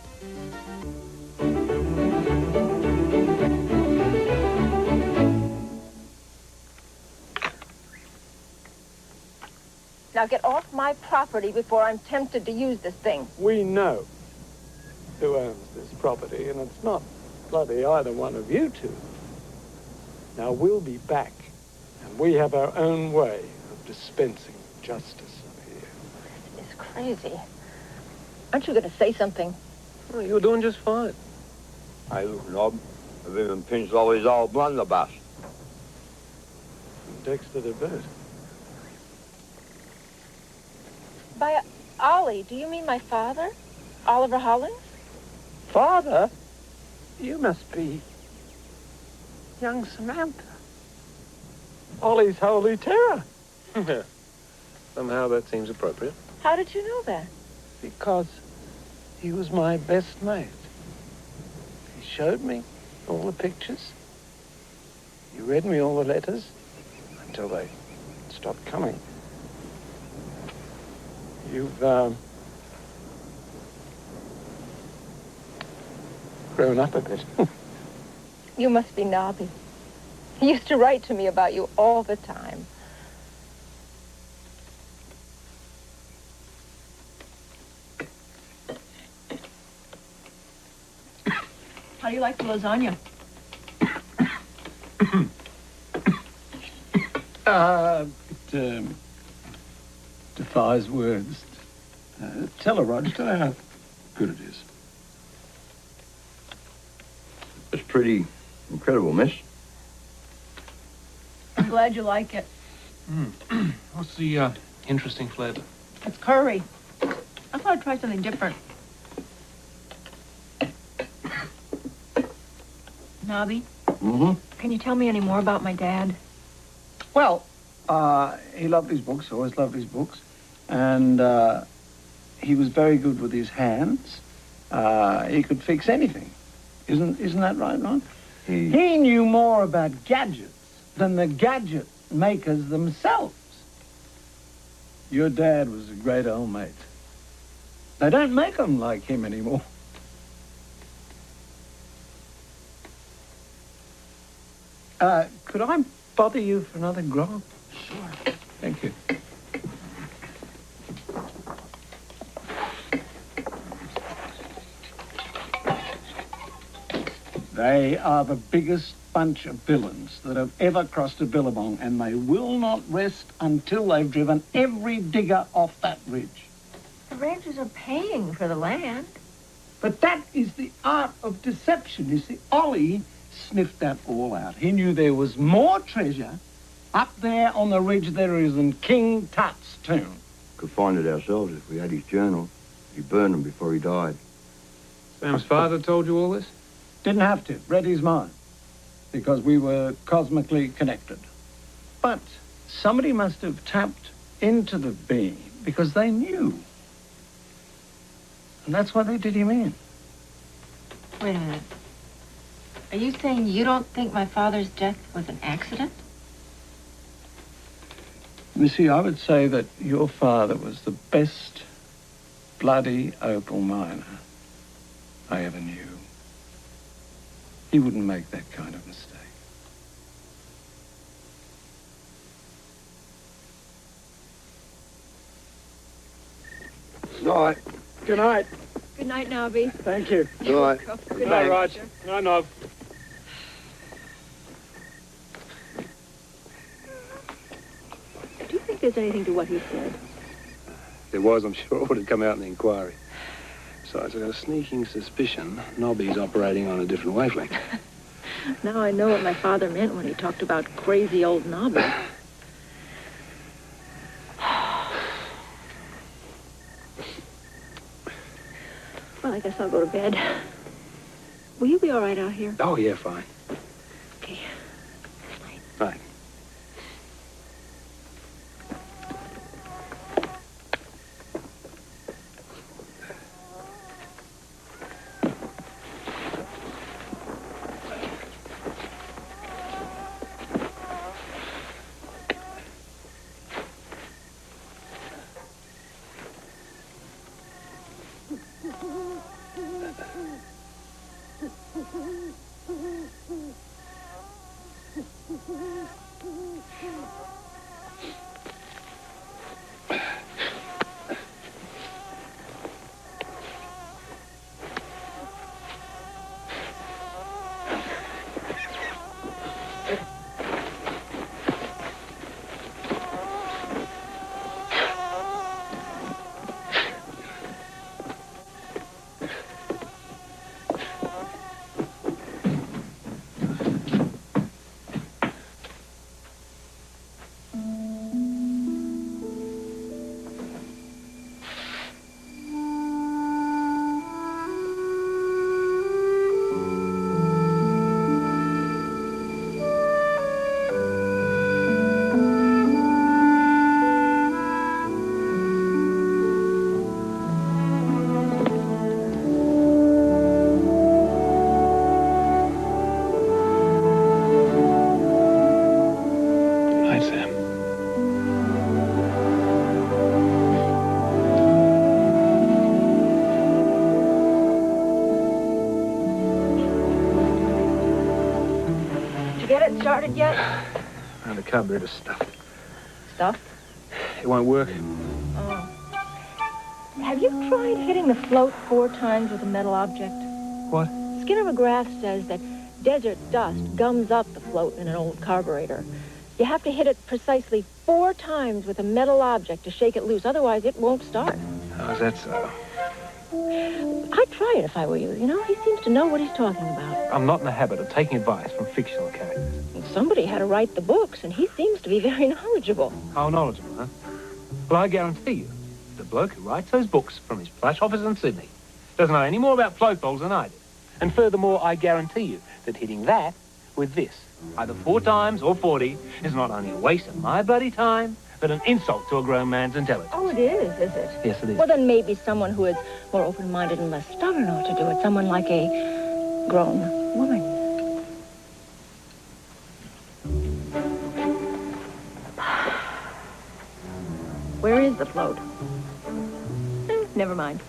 Now get off my property before I'm tempted to use this thing. We know who owns this property, and it's not bloody either one of you two. Now, we'll be back, and we have our own way of dispensing justice over here. It's crazy. Aren't you going to say something? Oh, you're doing just fine. Hey, look, Nob. I've even pinched all his old blunderbuss. Dexter the bird. By Ollie, do you mean my father? Oliver Hollings? Father? You must be young Samantha. Ollie's holy terror. Yeah. Somehow that seems appropriate. How did you know that? Because he was my best mate. He showed me all the pictures. He read me all the letters until they stopped coming. You've grown up a bit. You must be Nobby. He used to write to me about you all the time. How do you like the lasagna? It defies words. Tell her, Rog, tell her how good it is. It's pretty incredible, miss. I'm glad you like it. What's the interesting flavor? It's curry. I thought I'd try something different. Nobby, Mm-hmm. can you tell me any more about my dad? Well, he loved his books, always loved his books. And he was very good with his hands. He could fix anything. Isn't that right, Ron? He knew more about gadgets than the gadget makers themselves. Your dad was a great old mate. They don't make them like him anymore. Could I bother you for another grog? Sure. Thank you. They are the biggest bunch of villains that have ever crossed a billabong, and they will not rest until they've driven every digger off that ridge. The ranchers are paying for the land. But that is the art of deception. You see, Ollie sniffed that all out. He knew there was more treasure up there on the ridge there is in King Tut's tomb. Could find it ourselves if we had his journal. He burned them before he died. Sam's father told you all this? Didn't have to. Read his mind. Because we were cosmically connected. But somebody must have tapped into the beam because they knew. And that's why they did him in. Wait a minute. Are you saying you don't think my father's death was an accident? Missy, I would say that your father was the best bloody opal miner I ever knew. He wouldn't make that kind of mistake. Night. Good night. Good night, Nobby. Thank you. Good night. Good night, Rog. Night, Nob. Do you think there's anything to what he said? If there was, I'm sure it would have come out in the inquiry. Besides, I've got a sneaking suspicion Nobby's operating on a different wavelength. Now I know what my father meant when he talked about crazy old Nobby. Well, I guess I'll go to bed. Will you be all right out here? Oh, yeah, fine. Okay. Right. get it started yet? And the carburetor stuff. Stuff? It won't work. Oh. Have you tried hitting the float 4 times with a metal object? What? Skinner McGrath says that desert dust gums up the float in an old carburetor. You have to hit it precisely 4 times with a metal object to shake it loose. Otherwise, it won't start. How's that so? I'd try it if I were you. You know, he seems to know what he's talking about. I'm not in the habit of taking advice from fictional characters. Well, somebody had to write the books, and he seems to be very knowledgeable. How knowledgeable, huh? Well, I guarantee you, the bloke who writes those books from his flash office in Sydney doesn't know any more about float bowls than I do. And furthermore, I guarantee you that hitting that with this, either 4 times or 40, is not only a waste of my bloody time, but an insult to a grown man's intelligence. Oh, it is it? Yes, it is. Well, then maybe someone who is more open-minded and less stubborn ought to do it. Someone like a grown woman. Where is the float? Never mind.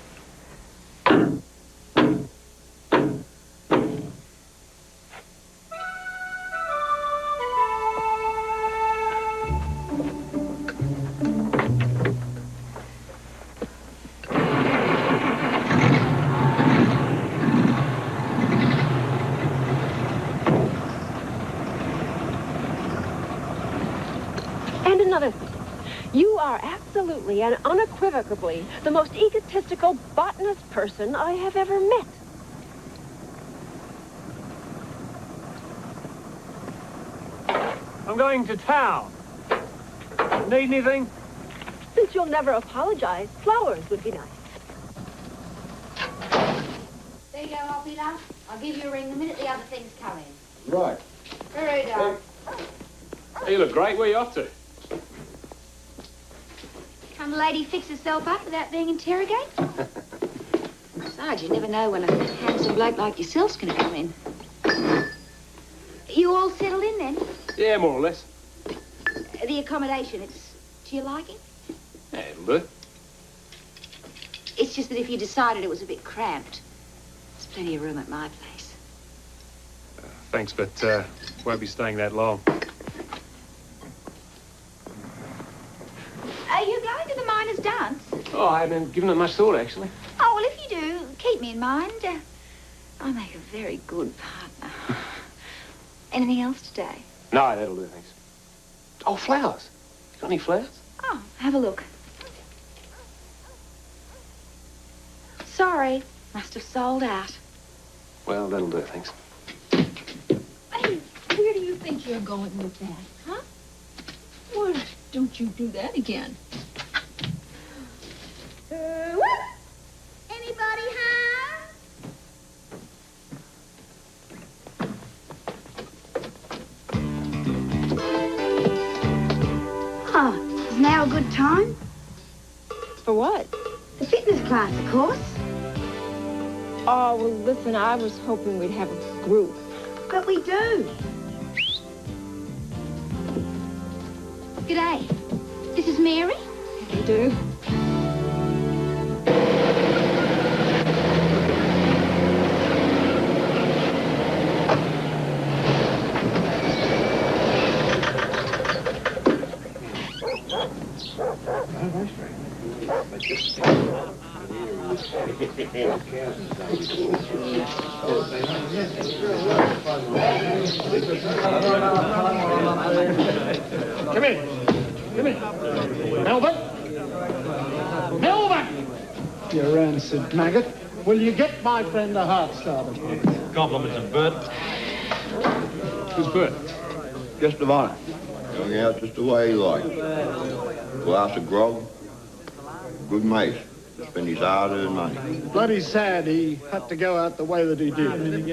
And another thing. You are absolutely and unequivocally the most egotistical botanist person I have ever met. I'm going to town. Need anything? Since you'll never apologize, flowers would be nice. There you go, Hoppy, love. I'll give you a ring the minute the other things come in. Right. Hurry, darling. Hey, you look great. Where are you off to? Can the lady fix herself up without being interrogated? Besides, you never know when a handsome bloke like yourself's going to come in. You all settled in, then? Yeah, more or less. The accommodation, it's to your liking? Yeah, it'll do. It's just that if you decided it was a bit cramped, there's plenty of room at my place. Thanks, but won't be staying that long. Are you going to the miners' dance? Oh, I haven't given it much thought, actually. Oh, well, if you do, keep me in mind. I'll make a very good partner. Anything else today? No, that'll do, thanks. Oh, flowers. Got any flowers? Oh, have a look. Sorry, must have sold out. Well, that'll do, thanks. Hey, where do you think you're going with that, huh? Well, don't you do that again. Anybody home? Oh, is now a good time? For what? The fitness class, of course. Oh, well, listen, I was hoping we'd have a group. But we do. G'day. This is Mary? You do? Come in. Come in. Melbourne? Melbourne! You rancid maggot. Will you get my friend a heart starter? Compliments of Bert. Who's Bert? Just of honor. Going out just the way he likes. Glass of grog. Good mate. Spend his hard-earned money. Bloody sad he had to go out the way that he did.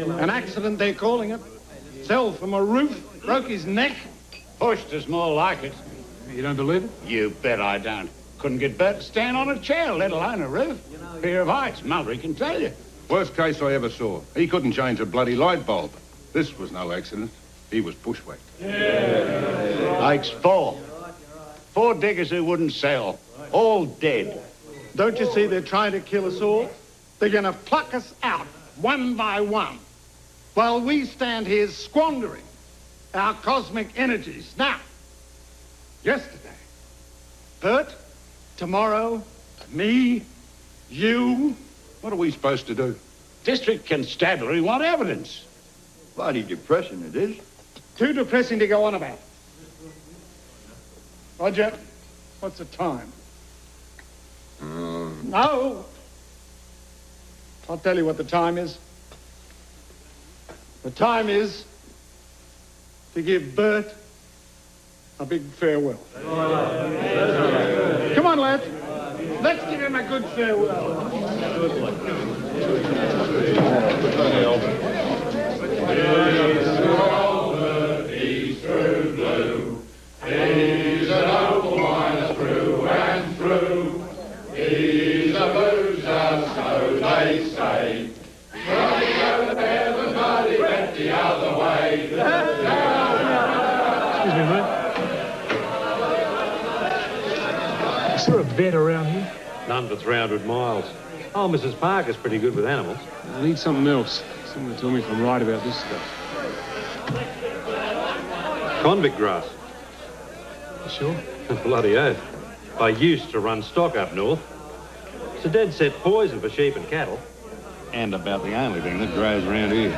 An accident, they're calling it. Fell from a roof, broke his neck. Pushed is more like it. You don't believe it? You bet I don't. Couldn't get Bert to stand on a chair, let alone a roof. Fear of heights, Mullery can tell you. Worst case I ever saw. He couldn't change a bloody light bulb. This was no accident. He was bushwhacked. Takes 4. 4 diggers who wouldn't sell. All dead. Don't you see they're trying to kill us all? They're going to pluck us out, one by one, while we stand here squandering our cosmic energies. Now, yesterday, Bert, tomorrow, me, you. What are we supposed to do? District Constabulary want evidence. Bloody depressing it is. Too depressing to go on about. Roger, what's the time? No! I'll tell you what the time is. The time is to give Bert a big farewell. Come on, lad. Let's give him a good farewell. He's true blue. He's an opal-miner through and through. He's a boozer, so they say. Running over to heaven, but he went the other way. Excuse me, mate. Is there a vet around here? None for 300 miles. Oh, Mrs. Parker's pretty good with animals. I need something else. Someone to tell me if I'm right about this stuff. Convict grass. You sure? Bloody oath. I used to run stock up north. It's a dead set poison for sheep and cattle. And about the only thing that grows around here.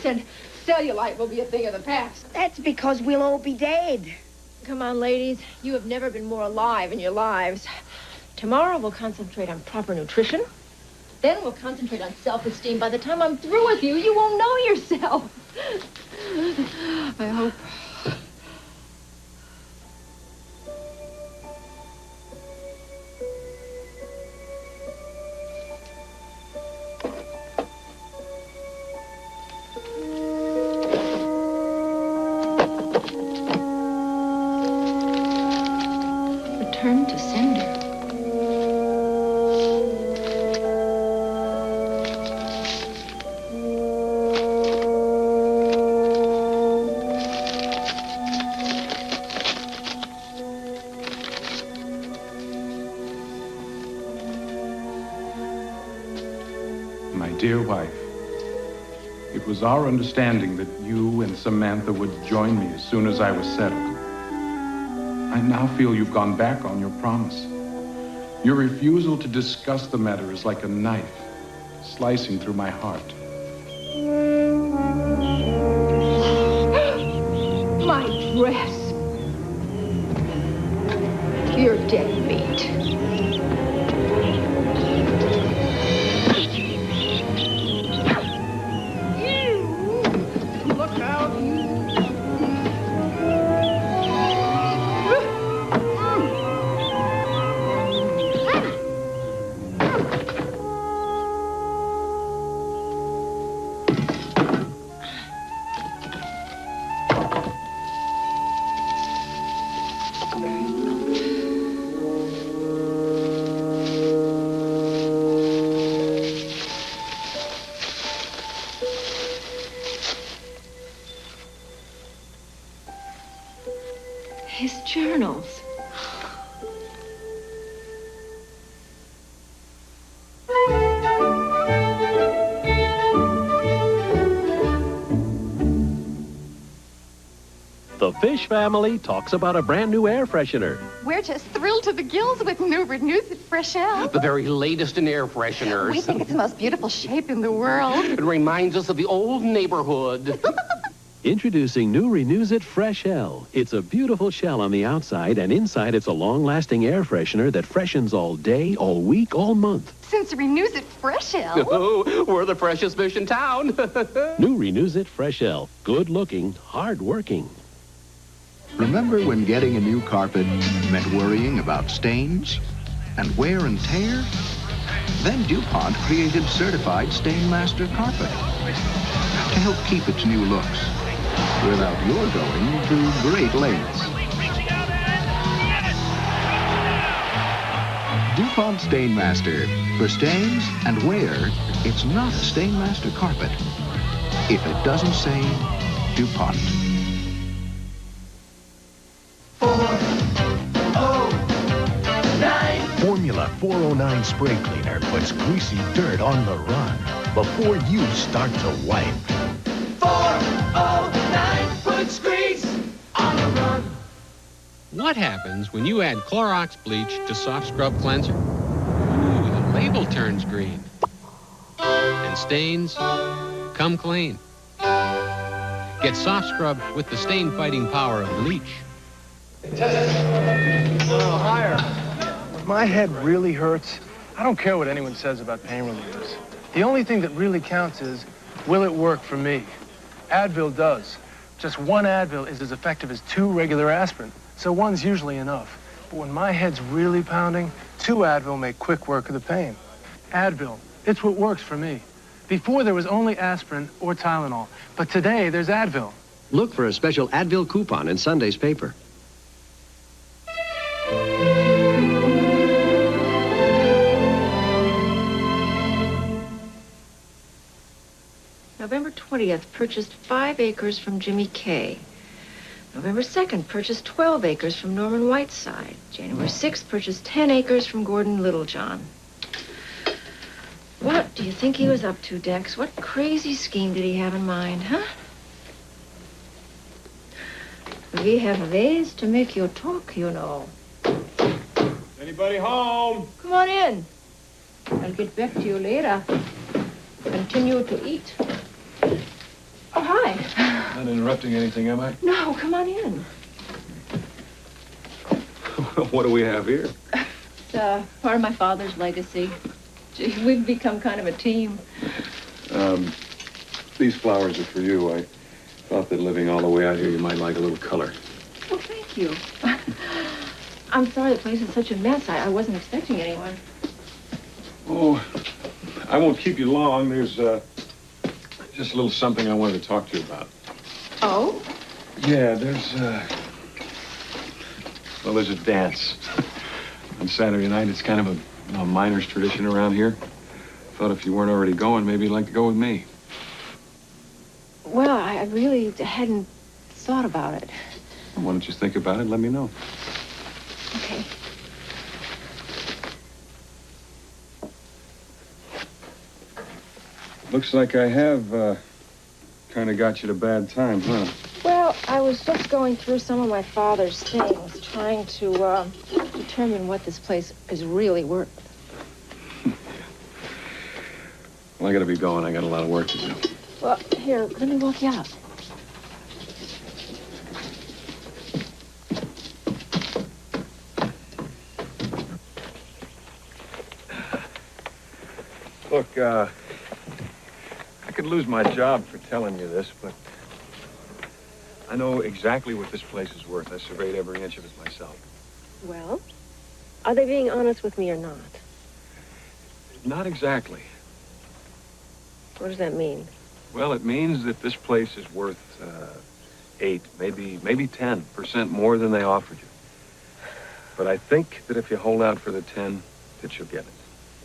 And cellulite will be a thing of the past. That's because we'll all be dead. Come on, ladies. You have never been more alive in your lives. Tomorrow we'll concentrate on proper nutrition. Then we'll concentrate on self-esteem. By the time I'm through with you, you won't know yourself. I hope. Return to sender. My dear wife, it was our understanding that you and Samantha would join me as soon as I was settled. I now feel you've gone back on your promise. Your refusal to discuss the matter is like a knife slicing through my heart. My dress. You're dead meat. Look out! His journals. The Fish family talks about a brand new air freshener. We're just thrilled to the gills with new renewed fresh air. The very latest in air fresheners. We think it's the most beautiful shape in the world. It reminds us of the old neighborhood. Introducing new Renews It Fresh L. It's a beautiful shell on the outside, and inside it's a long-lasting air freshener that freshens all day, all week, all month. Since Renews It Fresh L. Oh, we're the freshest fish in town. New Renews It Fresh L. Good-looking, hard-working. Remember when getting a new carpet meant worrying about stains and wear and tear? Then DuPont created Certified Stain Master Carpet to help keep its new looks without your going to great lengths. DuPont Stainmaster. For stains and wear, it's not Stainmaster carpet. If it doesn't say DuPont. 409. Formula 409 spray cleaner puts greasy dirt on the run before you start to wipe. 409 puts grease on the run. What happens when you add Clorox bleach to soft scrub cleanser? Ooh, the label turns green. And stains come clean. Get soft scrub with the stain-fighting power of bleach. Oh, higher. When my head really hurts, I don't care what anyone says about pain relievers. The only thing that really counts is, will it work for me? Advil does. Just one Advil is as effective as 2 regular aspirin, so one's usually enough. But when my head's really pounding, 2 Advil make quick work of the pain. Advil, it's what works for me. Before, there was only aspirin or Tylenol, but today there's Advil. Look for a special Advil coupon in Sunday's paper. November 20th, purchased 5 acres from Jimmy Kay. November 2nd, purchased 12 acres from Norman Whiteside. January 6th, purchased 10 acres from Gordon Littlejohn. What do you think he was up to, Dex? What crazy scheme did he have in mind, huh? We have ways to make you talk, you know. Anybody home? Come on in. I'll get back to you later. Continue to eat. Oh, hi. Not interrupting anything, am I? No, come on in. What do we have here? It's part of my father's legacy. Gee, we've become kind of a team. These flowers are for you. I thought that living all the way out here, you might like a little color. Well, thank you. I'm sorry the place is such a mess. I wasn't expecting anyone. Oh, I won't keep you long. There's just a little something I wanted to talk to you about. Oh? Yeah, there's a dance on Saturday night. It's kind of a miner's tradition around here. Thought if you weren't already going, maybe you'd like to go with me. Well, I really hadn't thought about it. Why don't you think about it? Let me know. Okay. Looks like I have kind of got you at a bad time, huh? Well, I was just going through some of my father's things, trying to determine what this place is really worth. Well, I gotta be going. I got a lot of work to do. Well, here, let me walk you out. Look, I could lose my job for telling you this, but I know exactly what this place is worth. I surveyed every inch of it myself. Well, are they being honest with me or not? Not exactly. What does that mean? Well, it means that this place is worth 8, maybe 10% more than they offered you. But I think that if you hold out for the 10, that you'll get it.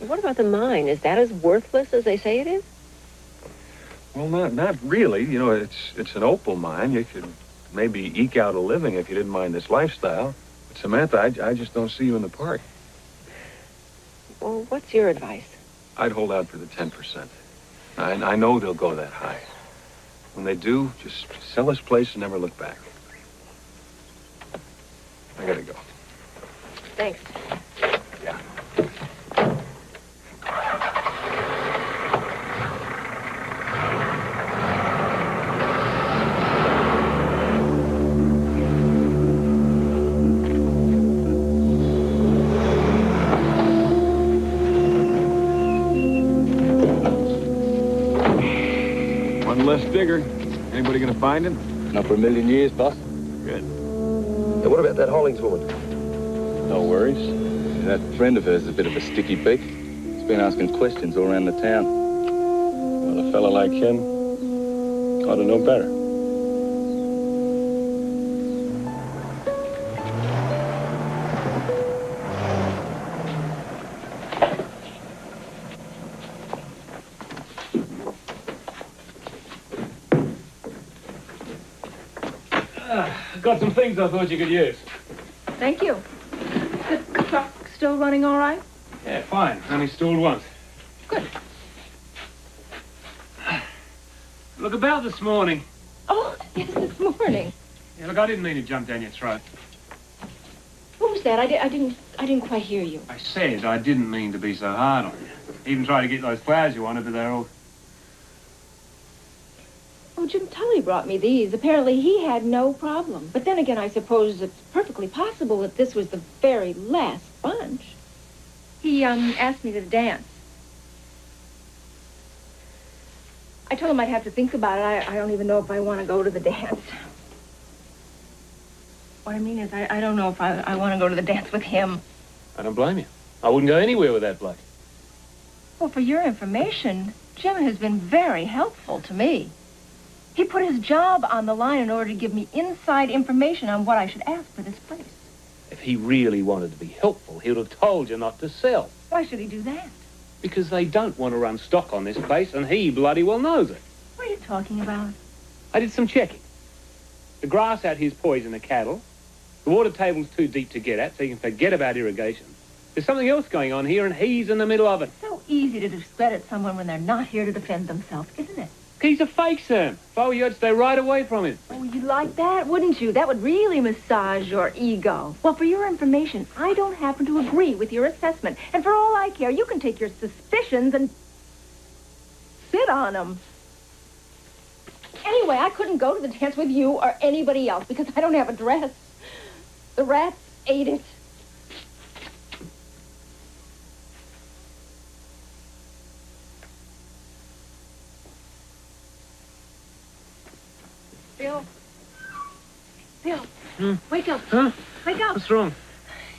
What about the mine? Is that as worthless as they say it is? Well, not really. You know, it's an opal mine. You could maybe eke out a living if you didn't mind this lifestyle. But Samantha, I just don't see you in the park. Well, what's your advice? I'd hold out for the 10%. I know they'll go that high. When they do, just sell this place and never look back. I gotta go. Thanks. Yeah. Less digger. Anybody gonna find him? Not for a million years, boss. Good. Hey, what about that Hollings woman? No worries. That friend of hers is a bit of a sticky beak. He's been asking questions all around the town. Well, a fella like him ought to know better. Got some things I thought you could use. Thank you. Is the clock still running all right? Yeah, fine. Only stalled once. Good. Look, about this morning. Oh, yes, this morning. Yeah, look, I didn't mean to jump down your throat. What was that? I didn't quite hear you. I said I didn't mean to be so hard on you. Even tried to get those flowers you wanted, but they're all... Oh, Jim Tully brought me these. Apparently he had no problem. But then again, I suppose it's perfectly possible that this was the very last bunch. He, asked me to dance. I told him I'd have to think about it. I don't even know if I want to go to the dance. What I mean is, I don't know if I want to go to the dance with him. I don't blame you. I wouldn't go anywhere with that bloke. Well, for your information, Jim has been very helpful to me. He put his job on the line in order to give me inside information on what I should ask for this place. If he really wanted to be helpful, he would have told you not to sell. Why should he do that? Because they don't want to run stock on this place, and he bloody well knows it. What are you talking about? I did some checking. The grass out here's poison the cattle. The water table's too deep to get at, so you can forget about irrigation. There's something else going on here, and he's in the middle of it. So easy to discredit someone when they're not here to defend themselves, isn't it? He's a fake, Sam. If I were you, I'd stay right away from him. Oh, you'd like that, wouldn't you? That would really massage your ego. Well, for your information, I don't happen to agree with your assessment. And for all I care, you can take your suspicions and sit on them. Anyway, I couldn't go to the dance with you or anybody else because I don't have a dress. The rats ate it. Bill, wake up. Huh? Wake up. What's wrong?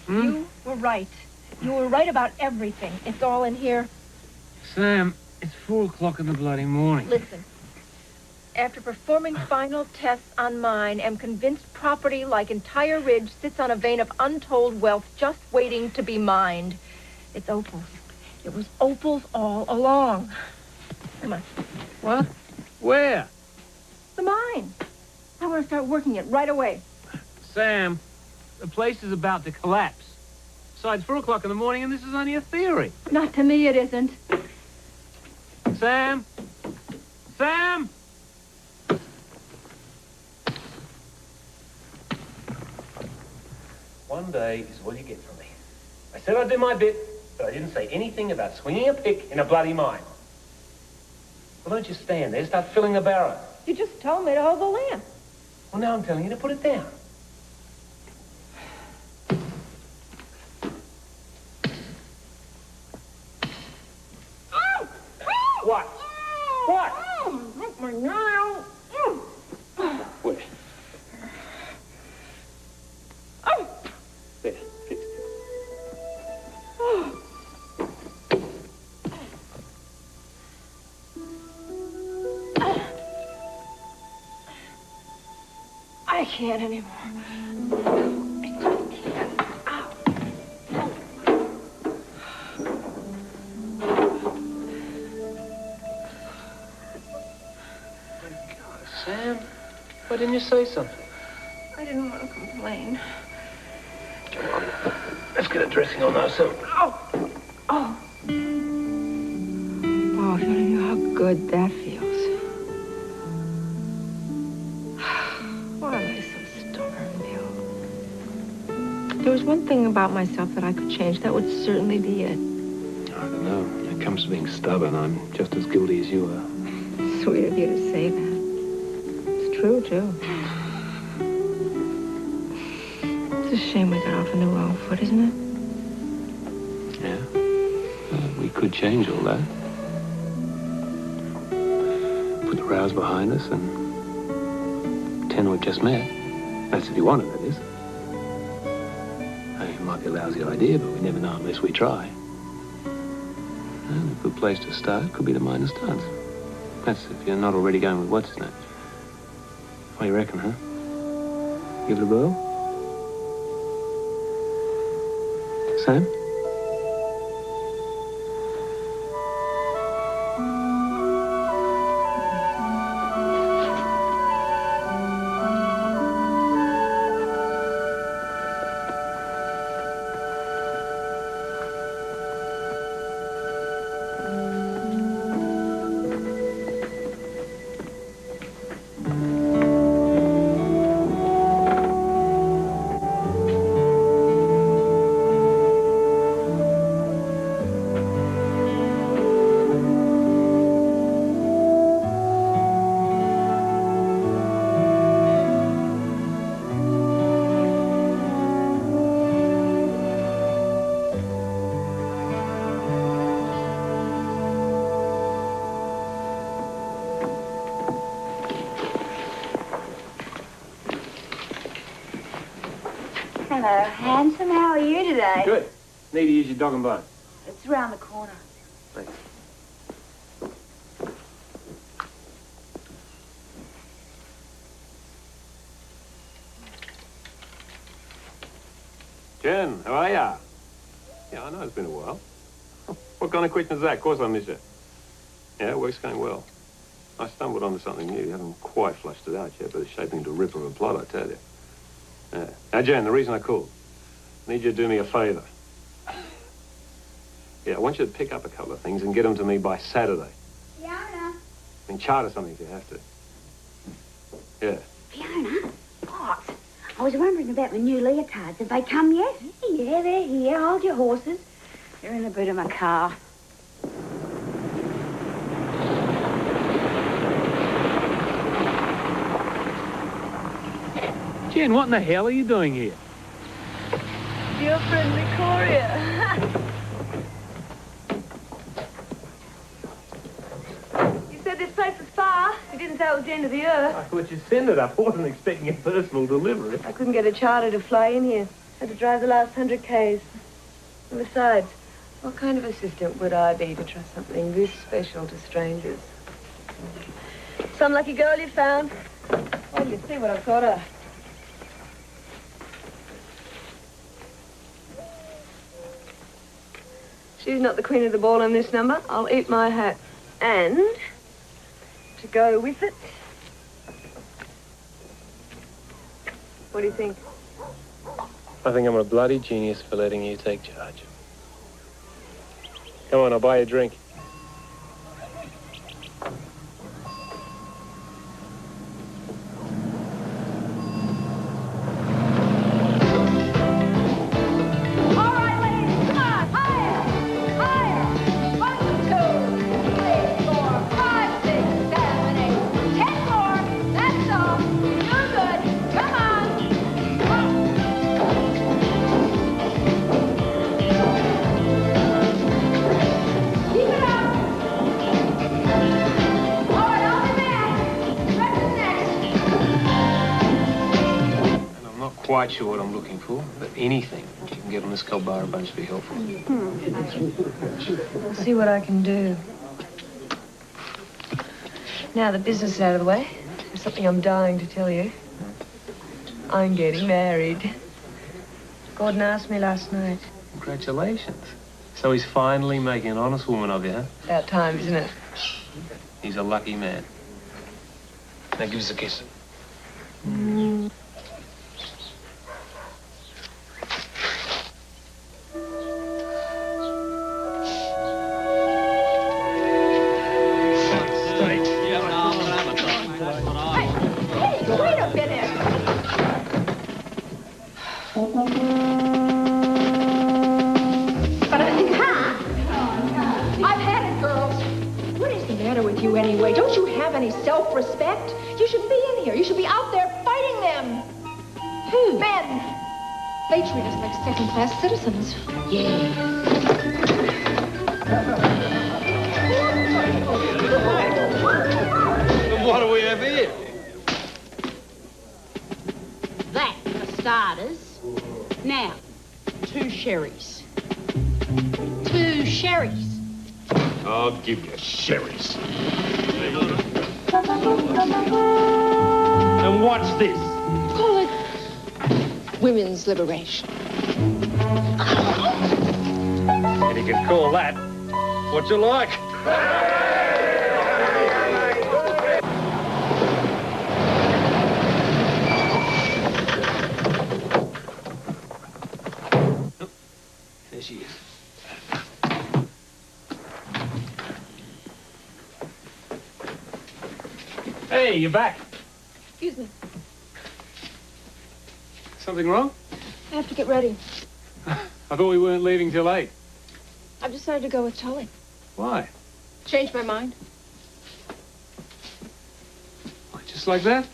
You were right. You were right about everything. It's all in here. Sam, it's 4 o'clock in the bloody morning. Listen. After performing final tests on mine, am convinced property like entire ridge sits on a vein of untold wealth just waiting to be mined. It's opals. It was opals all along. Come on. What? Where? The mine. I want to start working it right away. Sam, the place is about to collapse. Besides, 4 o'clock in the morning, and this is only a theory. Not to me, it isn't. Sam? Sam? One day is all you get from me. I said I'd do my bit, but I didn't say anything about swinging a pick in a bloody mine. Well, don't you stand there, start filling the barrow. You just told me to hold the lamp. Well, now I'm telling you to put it down. What? What? My nail. Where? There, fix it. I can't anymore. I just can't. Ow. Sam, why didn't you say something? I didn't want to complain. Come on, let's get a dressing on those. Oh. Oh, if you only knew how good that feels. Why am I so stubborn, Bill? If there was one thing about myself that I could change, that would certainly be it. I don't know. When it comes to being stubborn, I'm just as guilty as you are. Sweet of you to say that. It's true, too. It's a shame we got off on the wrong foot, isn't it? We could change all that. Put the rows behind us and pretend we've just met. That's if you want it, that is. It might be a lousy idea, but we never know unless we try. And a good place to start could be the minor stunts. That's if you're not already going with what's his name. What do you reckon, huh? Give it a whirl? Sam? Hello, handsome. How are you today? Good. Need to use your dog and bone. It's around the corner. Thanks. Jen, how are ya? Yeah, I know it's been a while. What kind of question is that? Of course I miss you. Yeah, work's going well. I stumbled onto something new. You haven't quite flushed it out yet, but it's shaping into a ripper of a plot, I tell you. Yeah. Now, Jen, the reason I called, I need you to do me a favor. Yeah, I want you to pick up a couple of things and get them to me by Saturday. Fiona. And charter something if you have to. Yeah. Fiona? What? I was wondering about my new leotards. Have they come yet? Yeah, they're here. Hold your horses. They're in the boot of my car. Jen, what in the hell are you doing here? Your friendly courier. You said this place was far. You didn't say it was the end of the earth. I thought you'd send it up. I wasn't expecting a personal delivery. I couldn't get a charter to fly in here. Had to drive the last 100 Ks. And besides, what kind of assistant would I be to trust something this special to strangers? Some lucky girl you found. Well, you see what I've got her. She's not the queen of the ball on this number. I'll eat my hat. And to go with it, what do you think? I think I'm a bloody genius for letting you take charge. Come on, I'll buy you a drink. Quite sure what I'm looking for, but anything you can get on this cold bar bunch be helpful. I'll see what I can do. Now the business is out of the way, there's something I'm dying to tell you. I'm getting married. Gordon asked me last night. Congratulations. So he's finally making an honest woman of you, huh? About time, isn't it? He's a lucky man. Now give us a kiss. Anyway, don't you have any self-respect? You shouldn't be in here. You should be out there fighting them. Who? Men. They treat us like second-class citizens. Yeah. What do we have here? That, for starters. Now, 2 sherries. 2 sherries. I'll give you sherries. And what's this? Call it women's liberation. And you can call that what you like. There she is. Hey, you're back. Excuse me. Something wrong? I have to get ready. I thought we weren't leaving till 8. I've decided to go with Tully. Why? Changed my mind. What, just like that?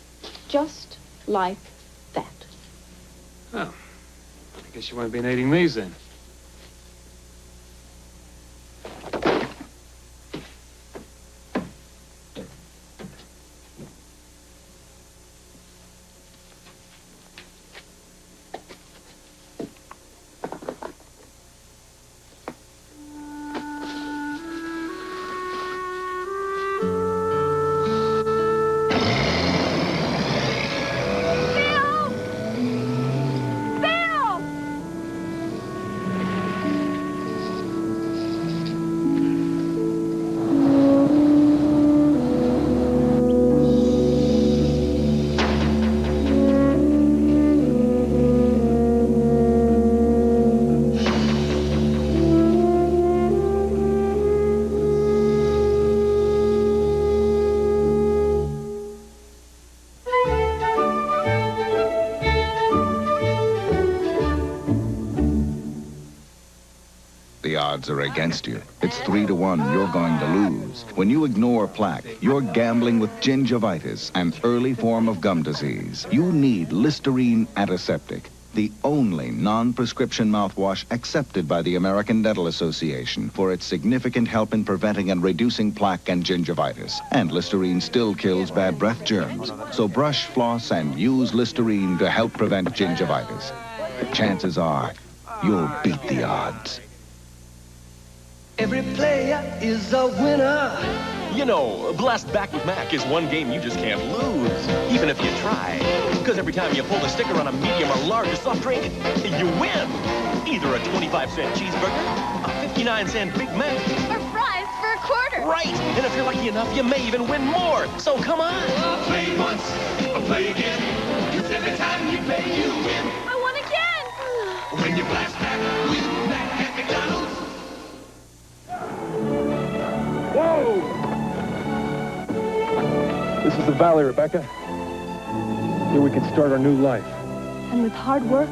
Just like that. Oh. I guess you won't be needing these then. odds are against you. It's 3 to 1, you're going to lose. When you ignore plaque, you're gambling with gingivitis, an early form of gum disease. You need Listerine Antiseptic, the only non-prescription mouthwash accepted by the American Dental Association for its significant help in preventing and reducing plaque and gingivitis. And Listerine still kills bad breath germs. So brush, floss, and use Listerine to help prevent gingivitis. Chances are, you'll beat the odds. Every player is a winner. You know, Blast Back with Mac is one game you just can't lose, even if you try. Because every time you pull the sticker on a medium or large soft drink, you win. Either a 25-cent cheeseburger, a 59-cent Big Mac, Or fries for a quarter. right. And if you're lucky enough, you may even win more. So come on. Play once, or play again. Because every time you play, you win. I won again. When you blast back with Mac at McDonald's. Whoa! This is the valley, Rebecca. Here we can start our new life. And with hard work,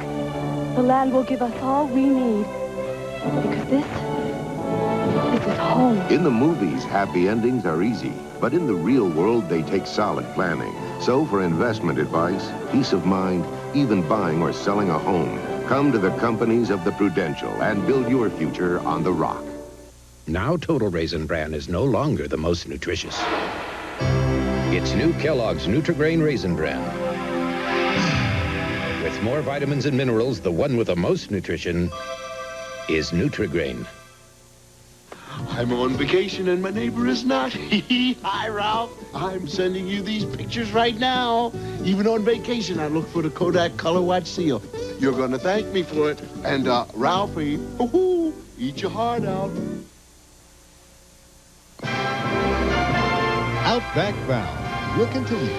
the land will give us all we need. Because this is home. In the movies, happy endings are easy, but in the real world, they take solid planning. So for investment advice, peace of mind, even buying or selling a home, come to the companies of the Prudential and build your future on the rock. Now Total Raisin Bran is no longer the most nutritious. It's new Kellogg's Nutri-Grain Raisin Bran. With more vitamins and minerals, the one with the most nutrition is Nutri-Grain. I'm on vacation and my neighbor is not. Hi, Ralph. I'm sending you these pictures right now. Even on vacation, I look for the Kodak Color Watch seal. You're going to thank me for it. And, Ralphie, eat your heart out. Outback Bound will continue.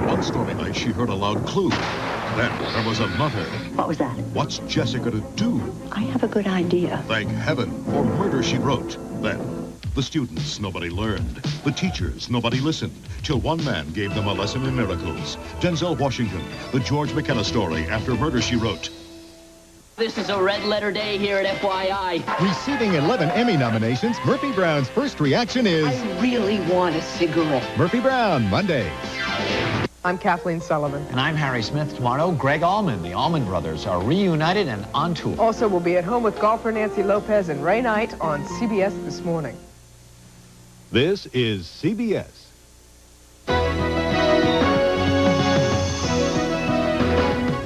One stormy night, she heard a loud clue. Then there was another. What was that? What's Jessica to do? I have a good idea. Thank heaven for Murder, She Wrote. Then, the students, nobody learned. The teachers, nobody listened. Till one man gave them a lesson in miracles. Denzel Washington, the George McKenna story after Murder, She Wrote. This is a red letter day here at FYI. Receiving 11 Emmy nominations, Murphy Brown's first reaction is... I really want a cigarette. Murphy Brown, Monday. I'm Kathleen Sullivan. And I'm Harry Smith. Tomorrow, Greg Allman, the Allman Brothers, are reunited and on tour. Also, we'll be at home with golfer Nancy Lopez and Ray Knight on CBS This Morning. This is CBS.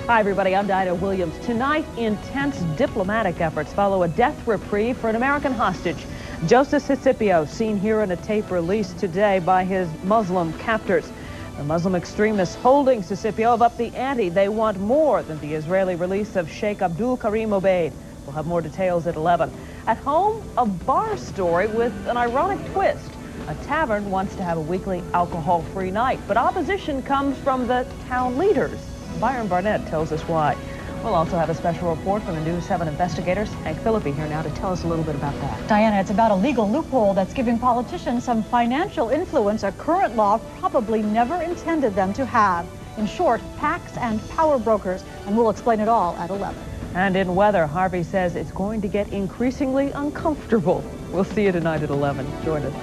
Hi, everybody. I'm Dinah Williams. Tonight, intense diplomatic efforts follow a death reprieve for an American hostage. Joseph Scipio, seen here in a tape released today by his Muslim captors. The Muslim extremists holding Scipio have upped the ante. They want more than the Israeli release of Sheikh Abdul Karim Obeid. We'll have more details at 11. At home, a bar story with an ironic twist. A tavern wants to have a weekly alcohol-free night, but opposition comes from the town leaders. Byron Barnett tells us why. We'll also have a special report from the News 7 investigators. Hank Philippi here now to tell us a little bit about that. Diana, it's about a legal loophole that's giving politicians some financial influence a current law probably never intended them to have. In short, PACs and power brokers, and we'll explain it all at 11. And in weather, Harvey says it's going to get increasingly uncomfortable. We'll see you tonight at 11. Join us.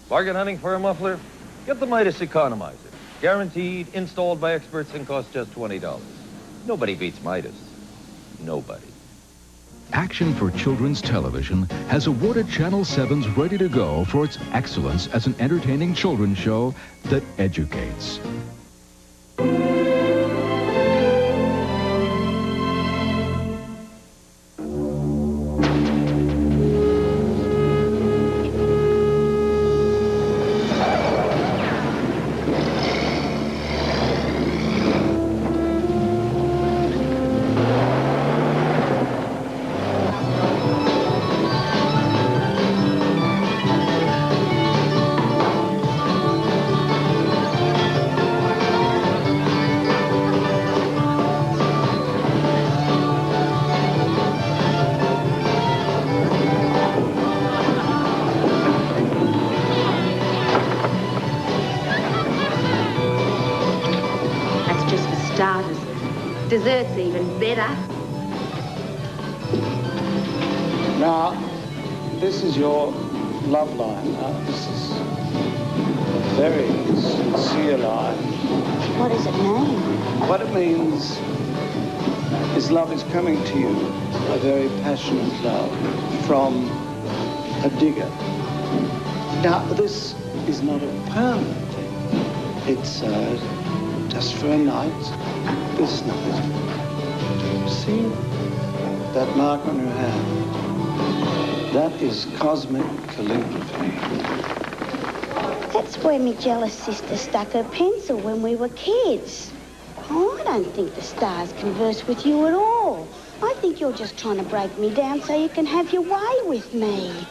Bargain hunting for a muffler? Get the Midas Economizer. Guaranteed, installed by experts, and costs just $20. Nobody beats Midas. Nobody. Action for Children's Television has awarded Channel 7's Ready to Go for its excellence as an entertaining children's show that educates. starters. Dessert's even better. Now, this is your love line. This is a very sincere line. What does it mean? What it means is love is coming to you, a very passionate love from a digger. Now, this is not a permanent thing. It's just for a night, this night. See that mark on your hand? That is cosmic calligraphy. That's where my jealous sister stuck her pencil when we were kids. Oh, I don't think the stars converse with you at all. I think you're just trying to break me down so you can have your way with me.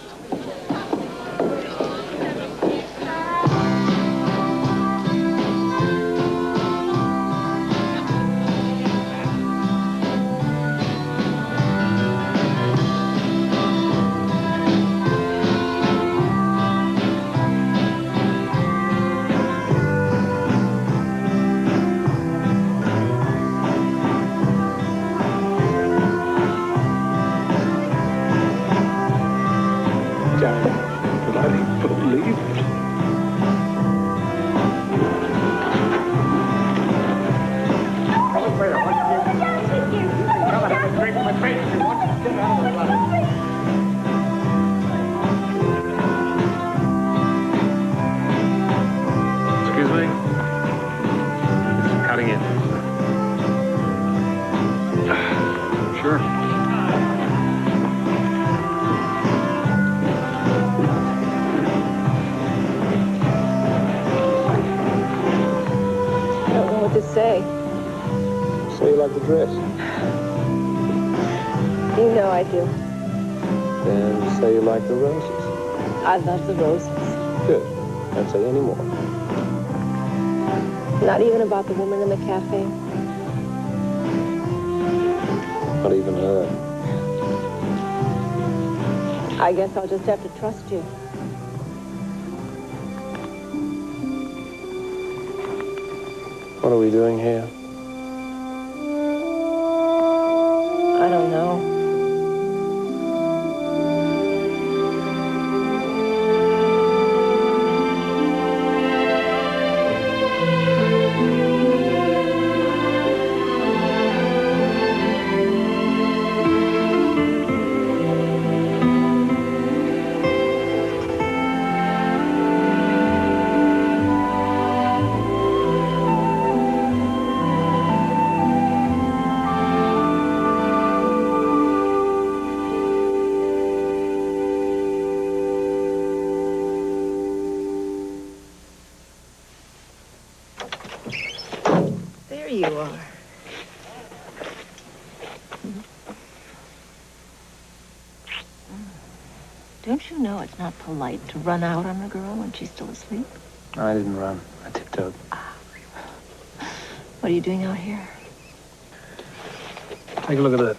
I love the roses. Good. Can't say any more. Not even about the woman in the cafe? Not even her. I guess I'll just have to trust you. What are we doing here? I don't know. Don't you know it's not polite to run out on a girl when she's still asleep? I didn't run. I tiptoed. What are you doing out here? Take a look at that.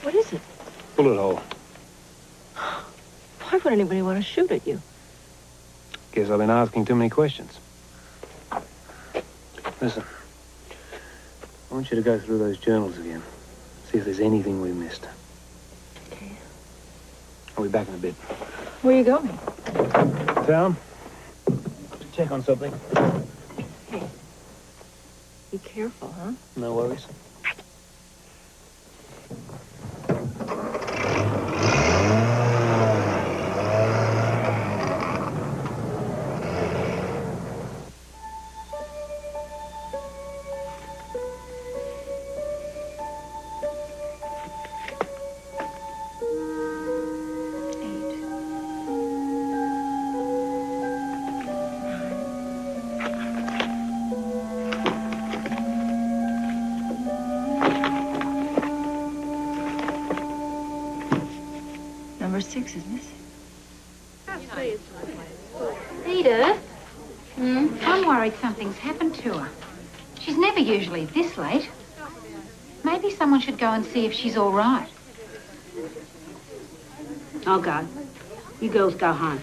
What is it? Bullet hole. Why would anybody want to shoot at you? Guess I've been asking too many questions. Listen, I want you to go through those journals again. See if there's anything we missed. Okay. I'll be back in a bit. Where are you going? Town. To check on something. Hey. Be careful, huh? No worries. Number 6 is missing. Edith? I'm worried something's happened to her. She's never usually this late. Maybe someone should go and see if she's all right. I'll go. You girls go home.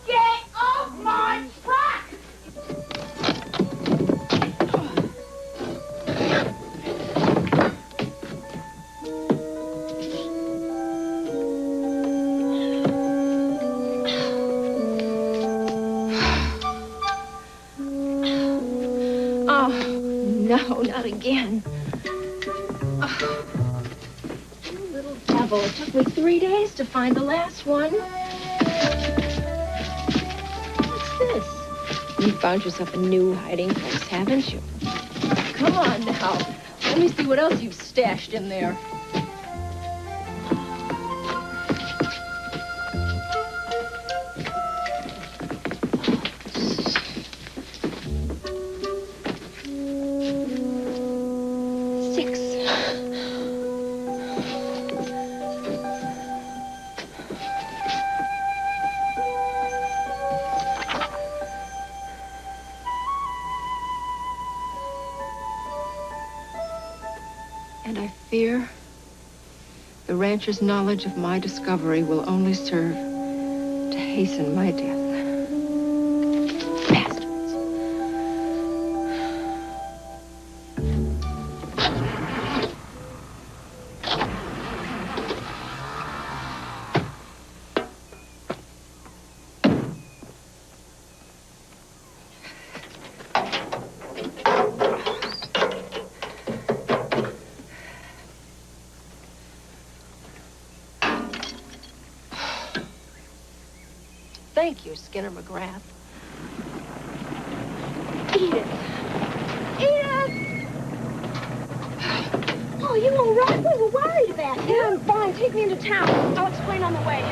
Get off my Oh, no, not again. Oh. You little devil. It took me 3 days to find the last one. What's this? You found yourself a new hiding place, haven't you? Come on now. Let me see what else you've stashed in there. The rancher's knowledge of my discovery will only serve to hasten my death. Bastards. Thank you, Skinner McGrath. Edith! Edith! Oh, you all right? We were worried about you. Yeah, I'm fine. Take me into town. I'll explain on the way.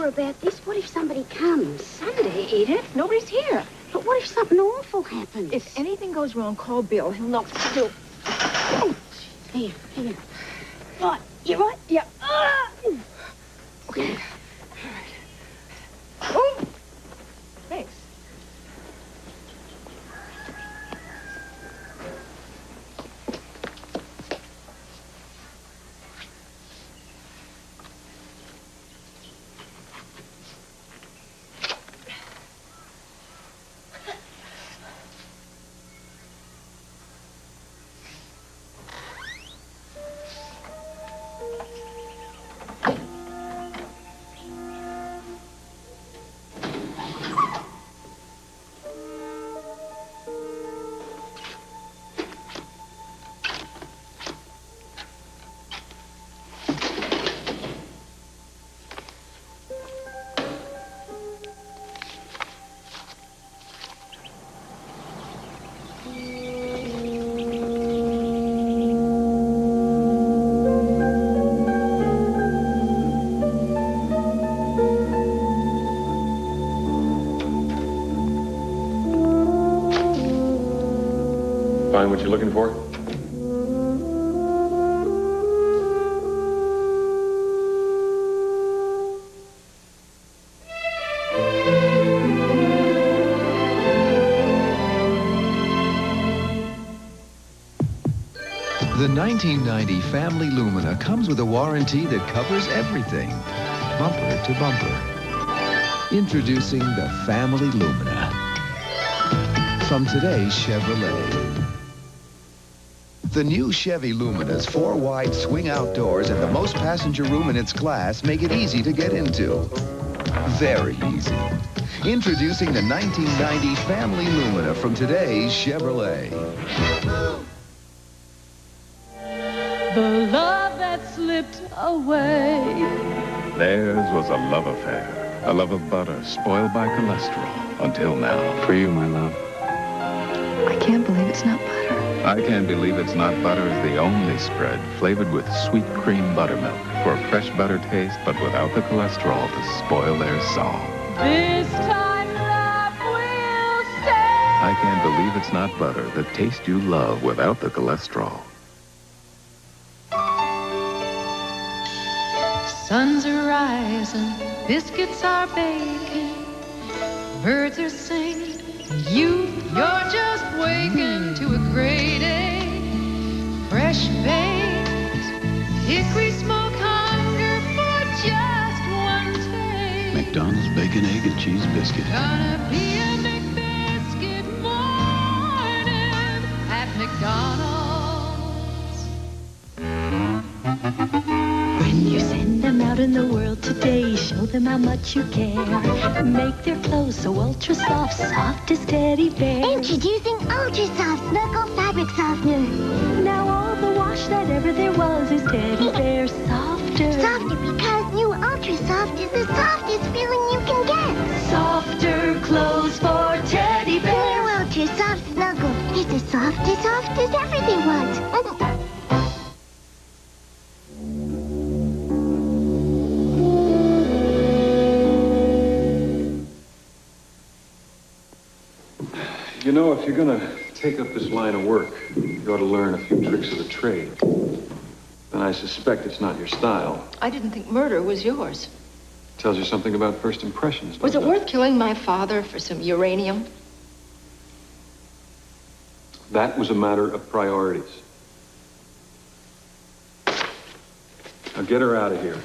About this? What if somebody comes? Sunday, Edith. Nobody's here. But what if something awful happens? If anything goes wrong, call Bill. He'll know what to do. Oh, here. Right, you right? Yeah. Okay. Oh. Thanks. Find what you're looking for? The 1990 Family Lumina comes with a warranty that covers everything, bumper to bumper. Introducing the Family Lumina from today's Chevrolet. The new Chevy Lumina's 4 wide swing outdoors and the most passenger room in its class make it easy to get into. Very easy. Introducing the 1990 Family Lumina from today's Chevrolet. The love that slipped away. Theirs was a love affair. A love of butter spoiled by cholesterol. Until now. For you, my love. I can't believe it's not butter. I Can't Believe It's Not Butter is the only spread flavored with sweet cream buttermilk for a fresh butter taste, but without the cholesterol to spoil their song. This time love will stay. I Can't Believe It's Not Butter, the taste you love without the cholesterol. Sun's are rising, biscuits are baking, birds are singing, you're just waking to a great day. Fresh baked, hickory smoke hunger for just one taste. McDonald's bacon, egg, and cheese biscuit. Gonna be a McBiscuit morning at McDonald's. When you send them out in the world today, show them how much you care. Make their clothes so ultra soft, soft as teddy bears. Introducing Ultra Soft Snuggle Fabric Softener. Now all the wash that ever there was is teddy bear softer. Softer because new Ultra Soft is the softest feeling you can get. Softer clothes for teddy bears. New Ultra Soft Snuggle is as soft as everything was. You know, if you're gonna take up this line of work, you ought to learn a few tricks of the trade. And I suspect it's not your style. I didn't think murder was yours. Tells you something about first impressions. Was it worth killing my father for some uranium? That was a matter of priorities. Now get her out of here.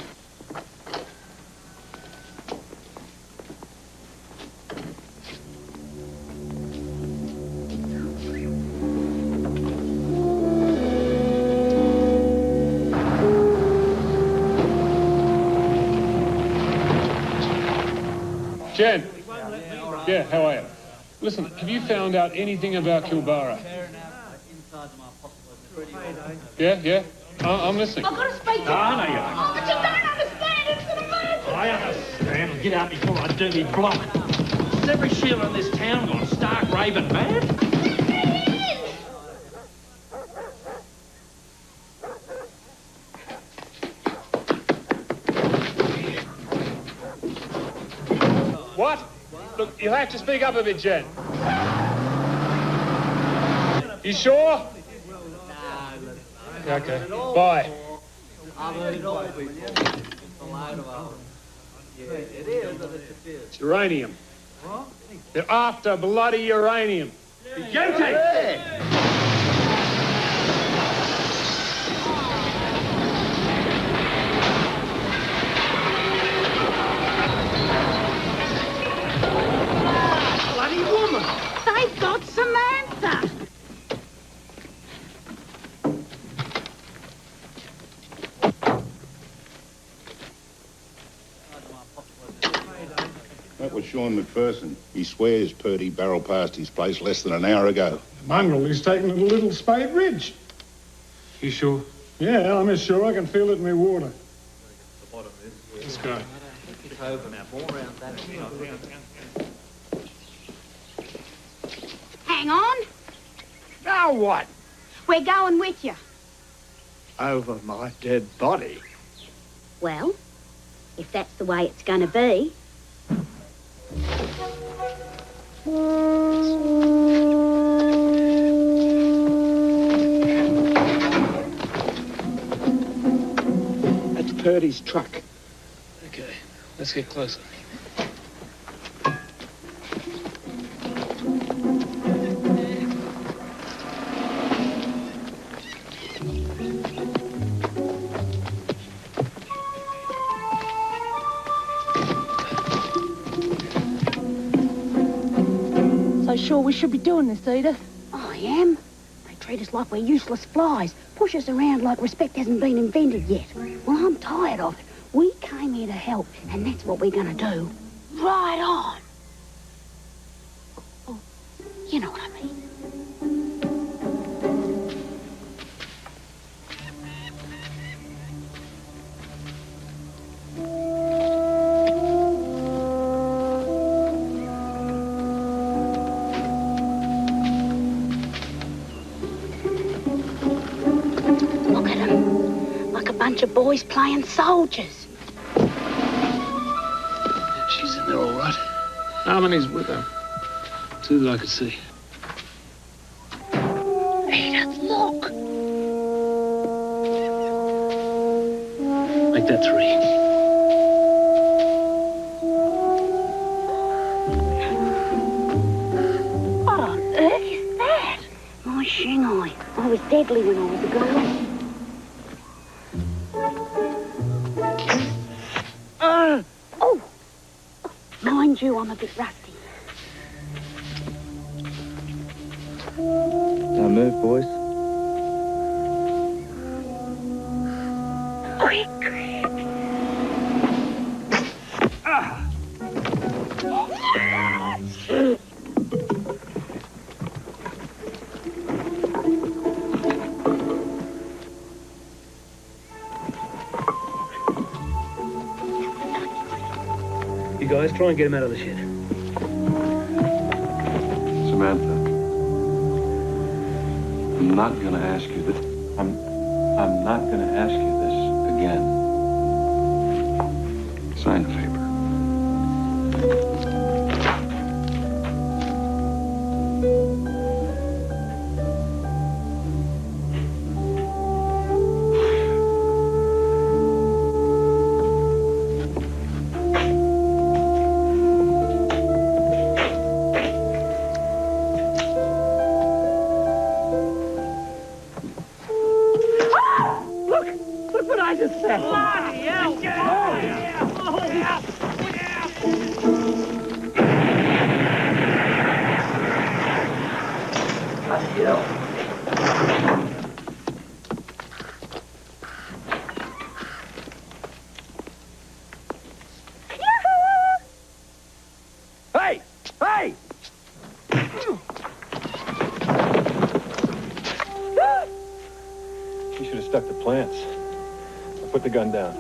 Jen. Yeah, how are you? Listen, have you found out anything about Kilbara? Yeah? I'm listening. I've got to speak to you. No, you don't. Oh, but you don't understand. It's an emergency. I understand. Get out before I do me block. Is every Sheila in this town gone stark raving mad? What? Look, you'll have to speak up a bit, Jen. You sure? Okay. Bye. It's uranium. They're after bloody uranium. Guilty! Bloody woman! They've got Samantha! That was Sean McPherson. He swears Purdy barreled past his place less than an hour ago. Mongrel is taken to the Little Spade Ridge. You sure? Yeah, I'm as sure I can feel it in my water. Let's go. Hang on. Now what? We're going with you. Over my dead body. Well, if that's the way it's going to be. That's Purdy's truck. Okay, let's get closer. Sure we should be doing this, Edith? I am. They treat us like we're useless flies, push us around like respect hasn't been invented yet. Well, I'm tired of it. We came here to help, and that's what we're gonna do. Right on. Oh, you know what I mean. Bunch of boys playing soldiers. She's in there all right. Harmony's with her. Two that I could see. Edith, look. Make that three. What on earth is that? My shingai. I was deadly when I was a girl. mind you, I'm a bit rusty. Don't move, boys. Quick. You guys, try and get him out of the shed. Samantha, I'm not going to ask you this. I'm not going to ask you this again. Sign the paper. Look what I just said. Bloody hell! Hey! Hey! You should have stuck to plants. Now put the gun down.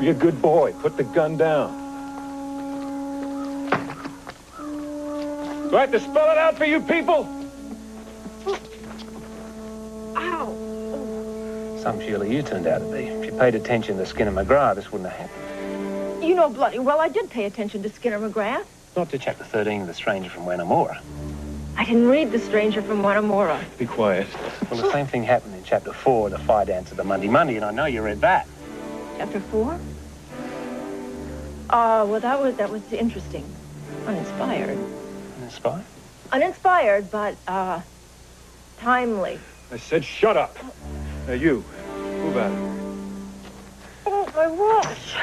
Be a good boy. Put the gun down. Do I have to spell it out for you people? Ow. Some Sheila you turned out to be. If you paid attention to Skinner McGrath, this wouldn't have happened. You know bloody well I did pay attention to Skinner McGrath. Not to chapter 13 of The Stranger from Wanamora. I didn't read The Stranger from Wanamora. Be quiet. Well, the same thing happened in chapter 4, the fire dance of the Monday, and I know you read that. Chapter 4? Well, that was interesting. Uninspired. Uninspired? Uninspired, but, timely. I said shut up. Now you, move out. Oh, my watch.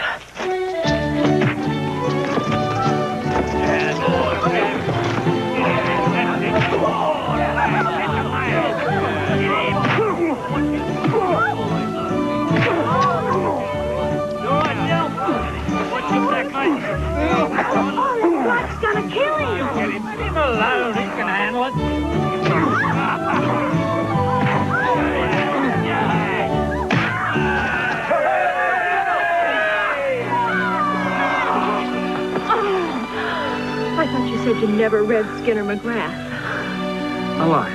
What's gonna kill him? Leave him alone. He can handle it. I thought you said you never read Skinner McGrath. I lie.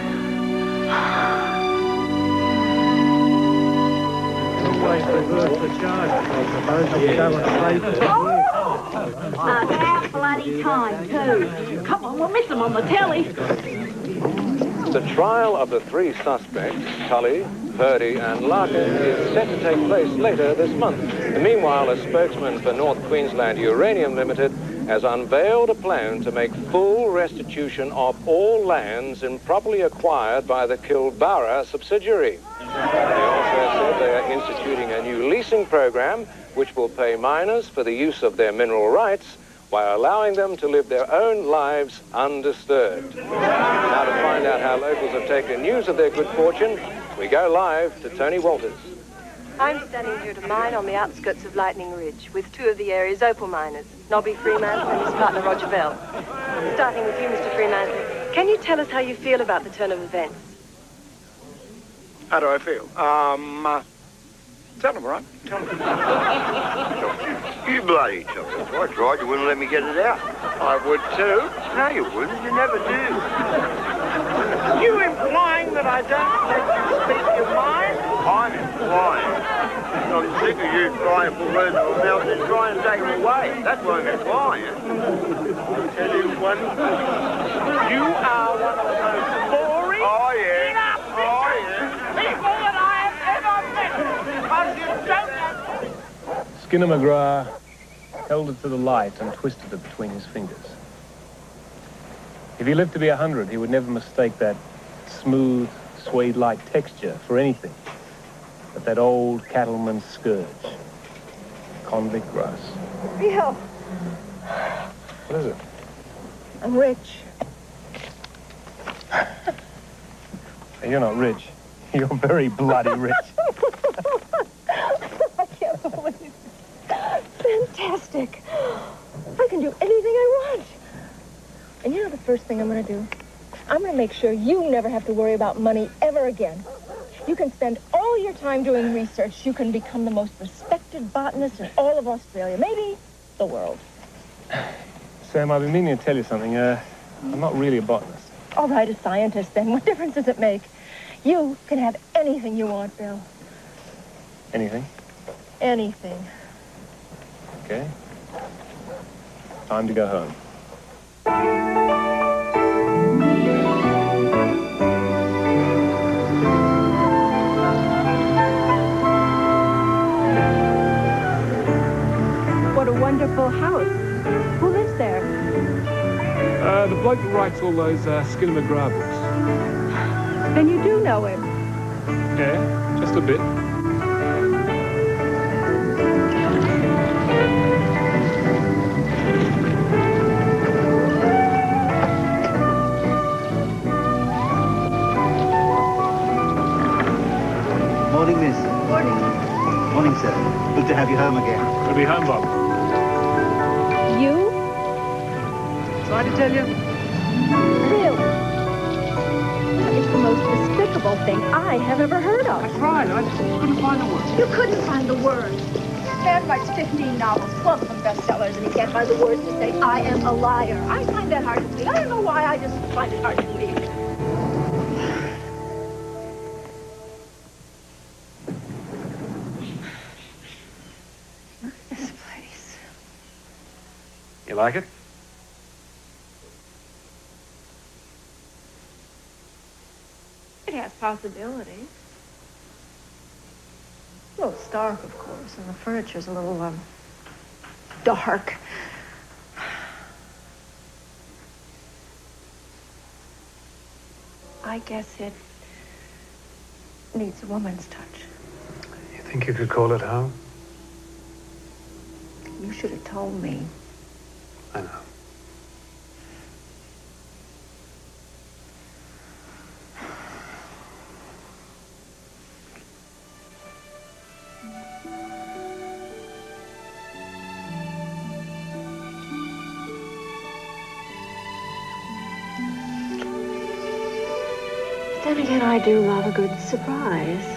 About bloody time, too. Come on, we'll miss them on the telly. The trial of the three suspects, Tully, Purdy, and Larkin, is set to take place later this month. Meanwhile, a spokesman for North Queensland Uranium Limited has unveiled a plan to make full restitution of all lands improperly acquired by the Kilbarra subsidiary. They also said they are instituting a new leasing program which will pay miners for the use of their mineral rights while allowing them to live their own lives undisturbed. Now to find out how locals have taken news of their good fortune, we go live to Tony Walters. I'm standing here to mine on the outskirts of Lightning Ridge with two of the area's opal miners, Nobby Freemantle and his partner Roger Bell. Starting with you, Mr. Freemantle, can you tell us how you feel about the turn of events? How do I feel? Tell them, right? Tell them. You bloody told us. I tried. You wouldn't let me get it out. I would too. No, you wouldn't. You never do. You implying that I don't let you speak your mind? I'm implying. I'm sick of you trying for words of my mouth and trying to take them away. That's what I'm implying. I'll tell you one thing. You are one of the most boring, Oh, people that I have ever met. Because you don't have... Skinner McGrath held it to the light and twisted it between his fingers. If he lived to be 100, he would never mistake that smooth, suede-like texture for anything but that old cattleman's scourge, convict grass. Bill, What is it? I'm rich. You're not rich. You're very bloody rich. I can't believe it. Fantastic. I can do anything I want. And you know the first thing I'm going to do? I'm going to make sure you never have to worry about money ever again. You can spend all your time doing research. You can become the most respected botanist in all of Australia, maybe the world. Sam, I've been meaning to tell you something. I'm not really a botanist. All right, a scientist then. What difference does it make? You can have anything you want, Bill. Anything? Anything. Okay. Time to go home. What a wonderful house. Who lives there? The bloke that writes all those Skinner McGrath books. Then you do know him. Yeah, just a bit. Morning, miss. Morning. Morning, sir. Good to have you home again. We'll be home, Bob. You? Sorry to tell you. Really? It's the most despicable thing I have ever heard of. I tried. I just couldn't find the words. You couldn't find the words. Man writes 15 novels, 12 of them bestsellers, and he can't find the words to say, I am a liar. I find that hard to believe. I don't know why, I just find it hard to believe. Look at this place. You like it? It has possibilities. A little stark, of course, and the furniture's a little, dark. I guess it needs a woman's touch. You think you could call it home? You should have told me. I know. Then again, I do love a good surprise.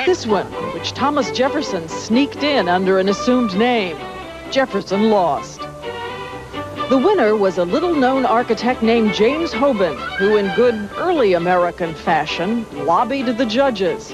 This one, which Thomas Jefferson sneaked in under an assumed name. Jefferson lost. The winner was a little-known architect named James Hoban, who in good early American fashion lobbied the judges.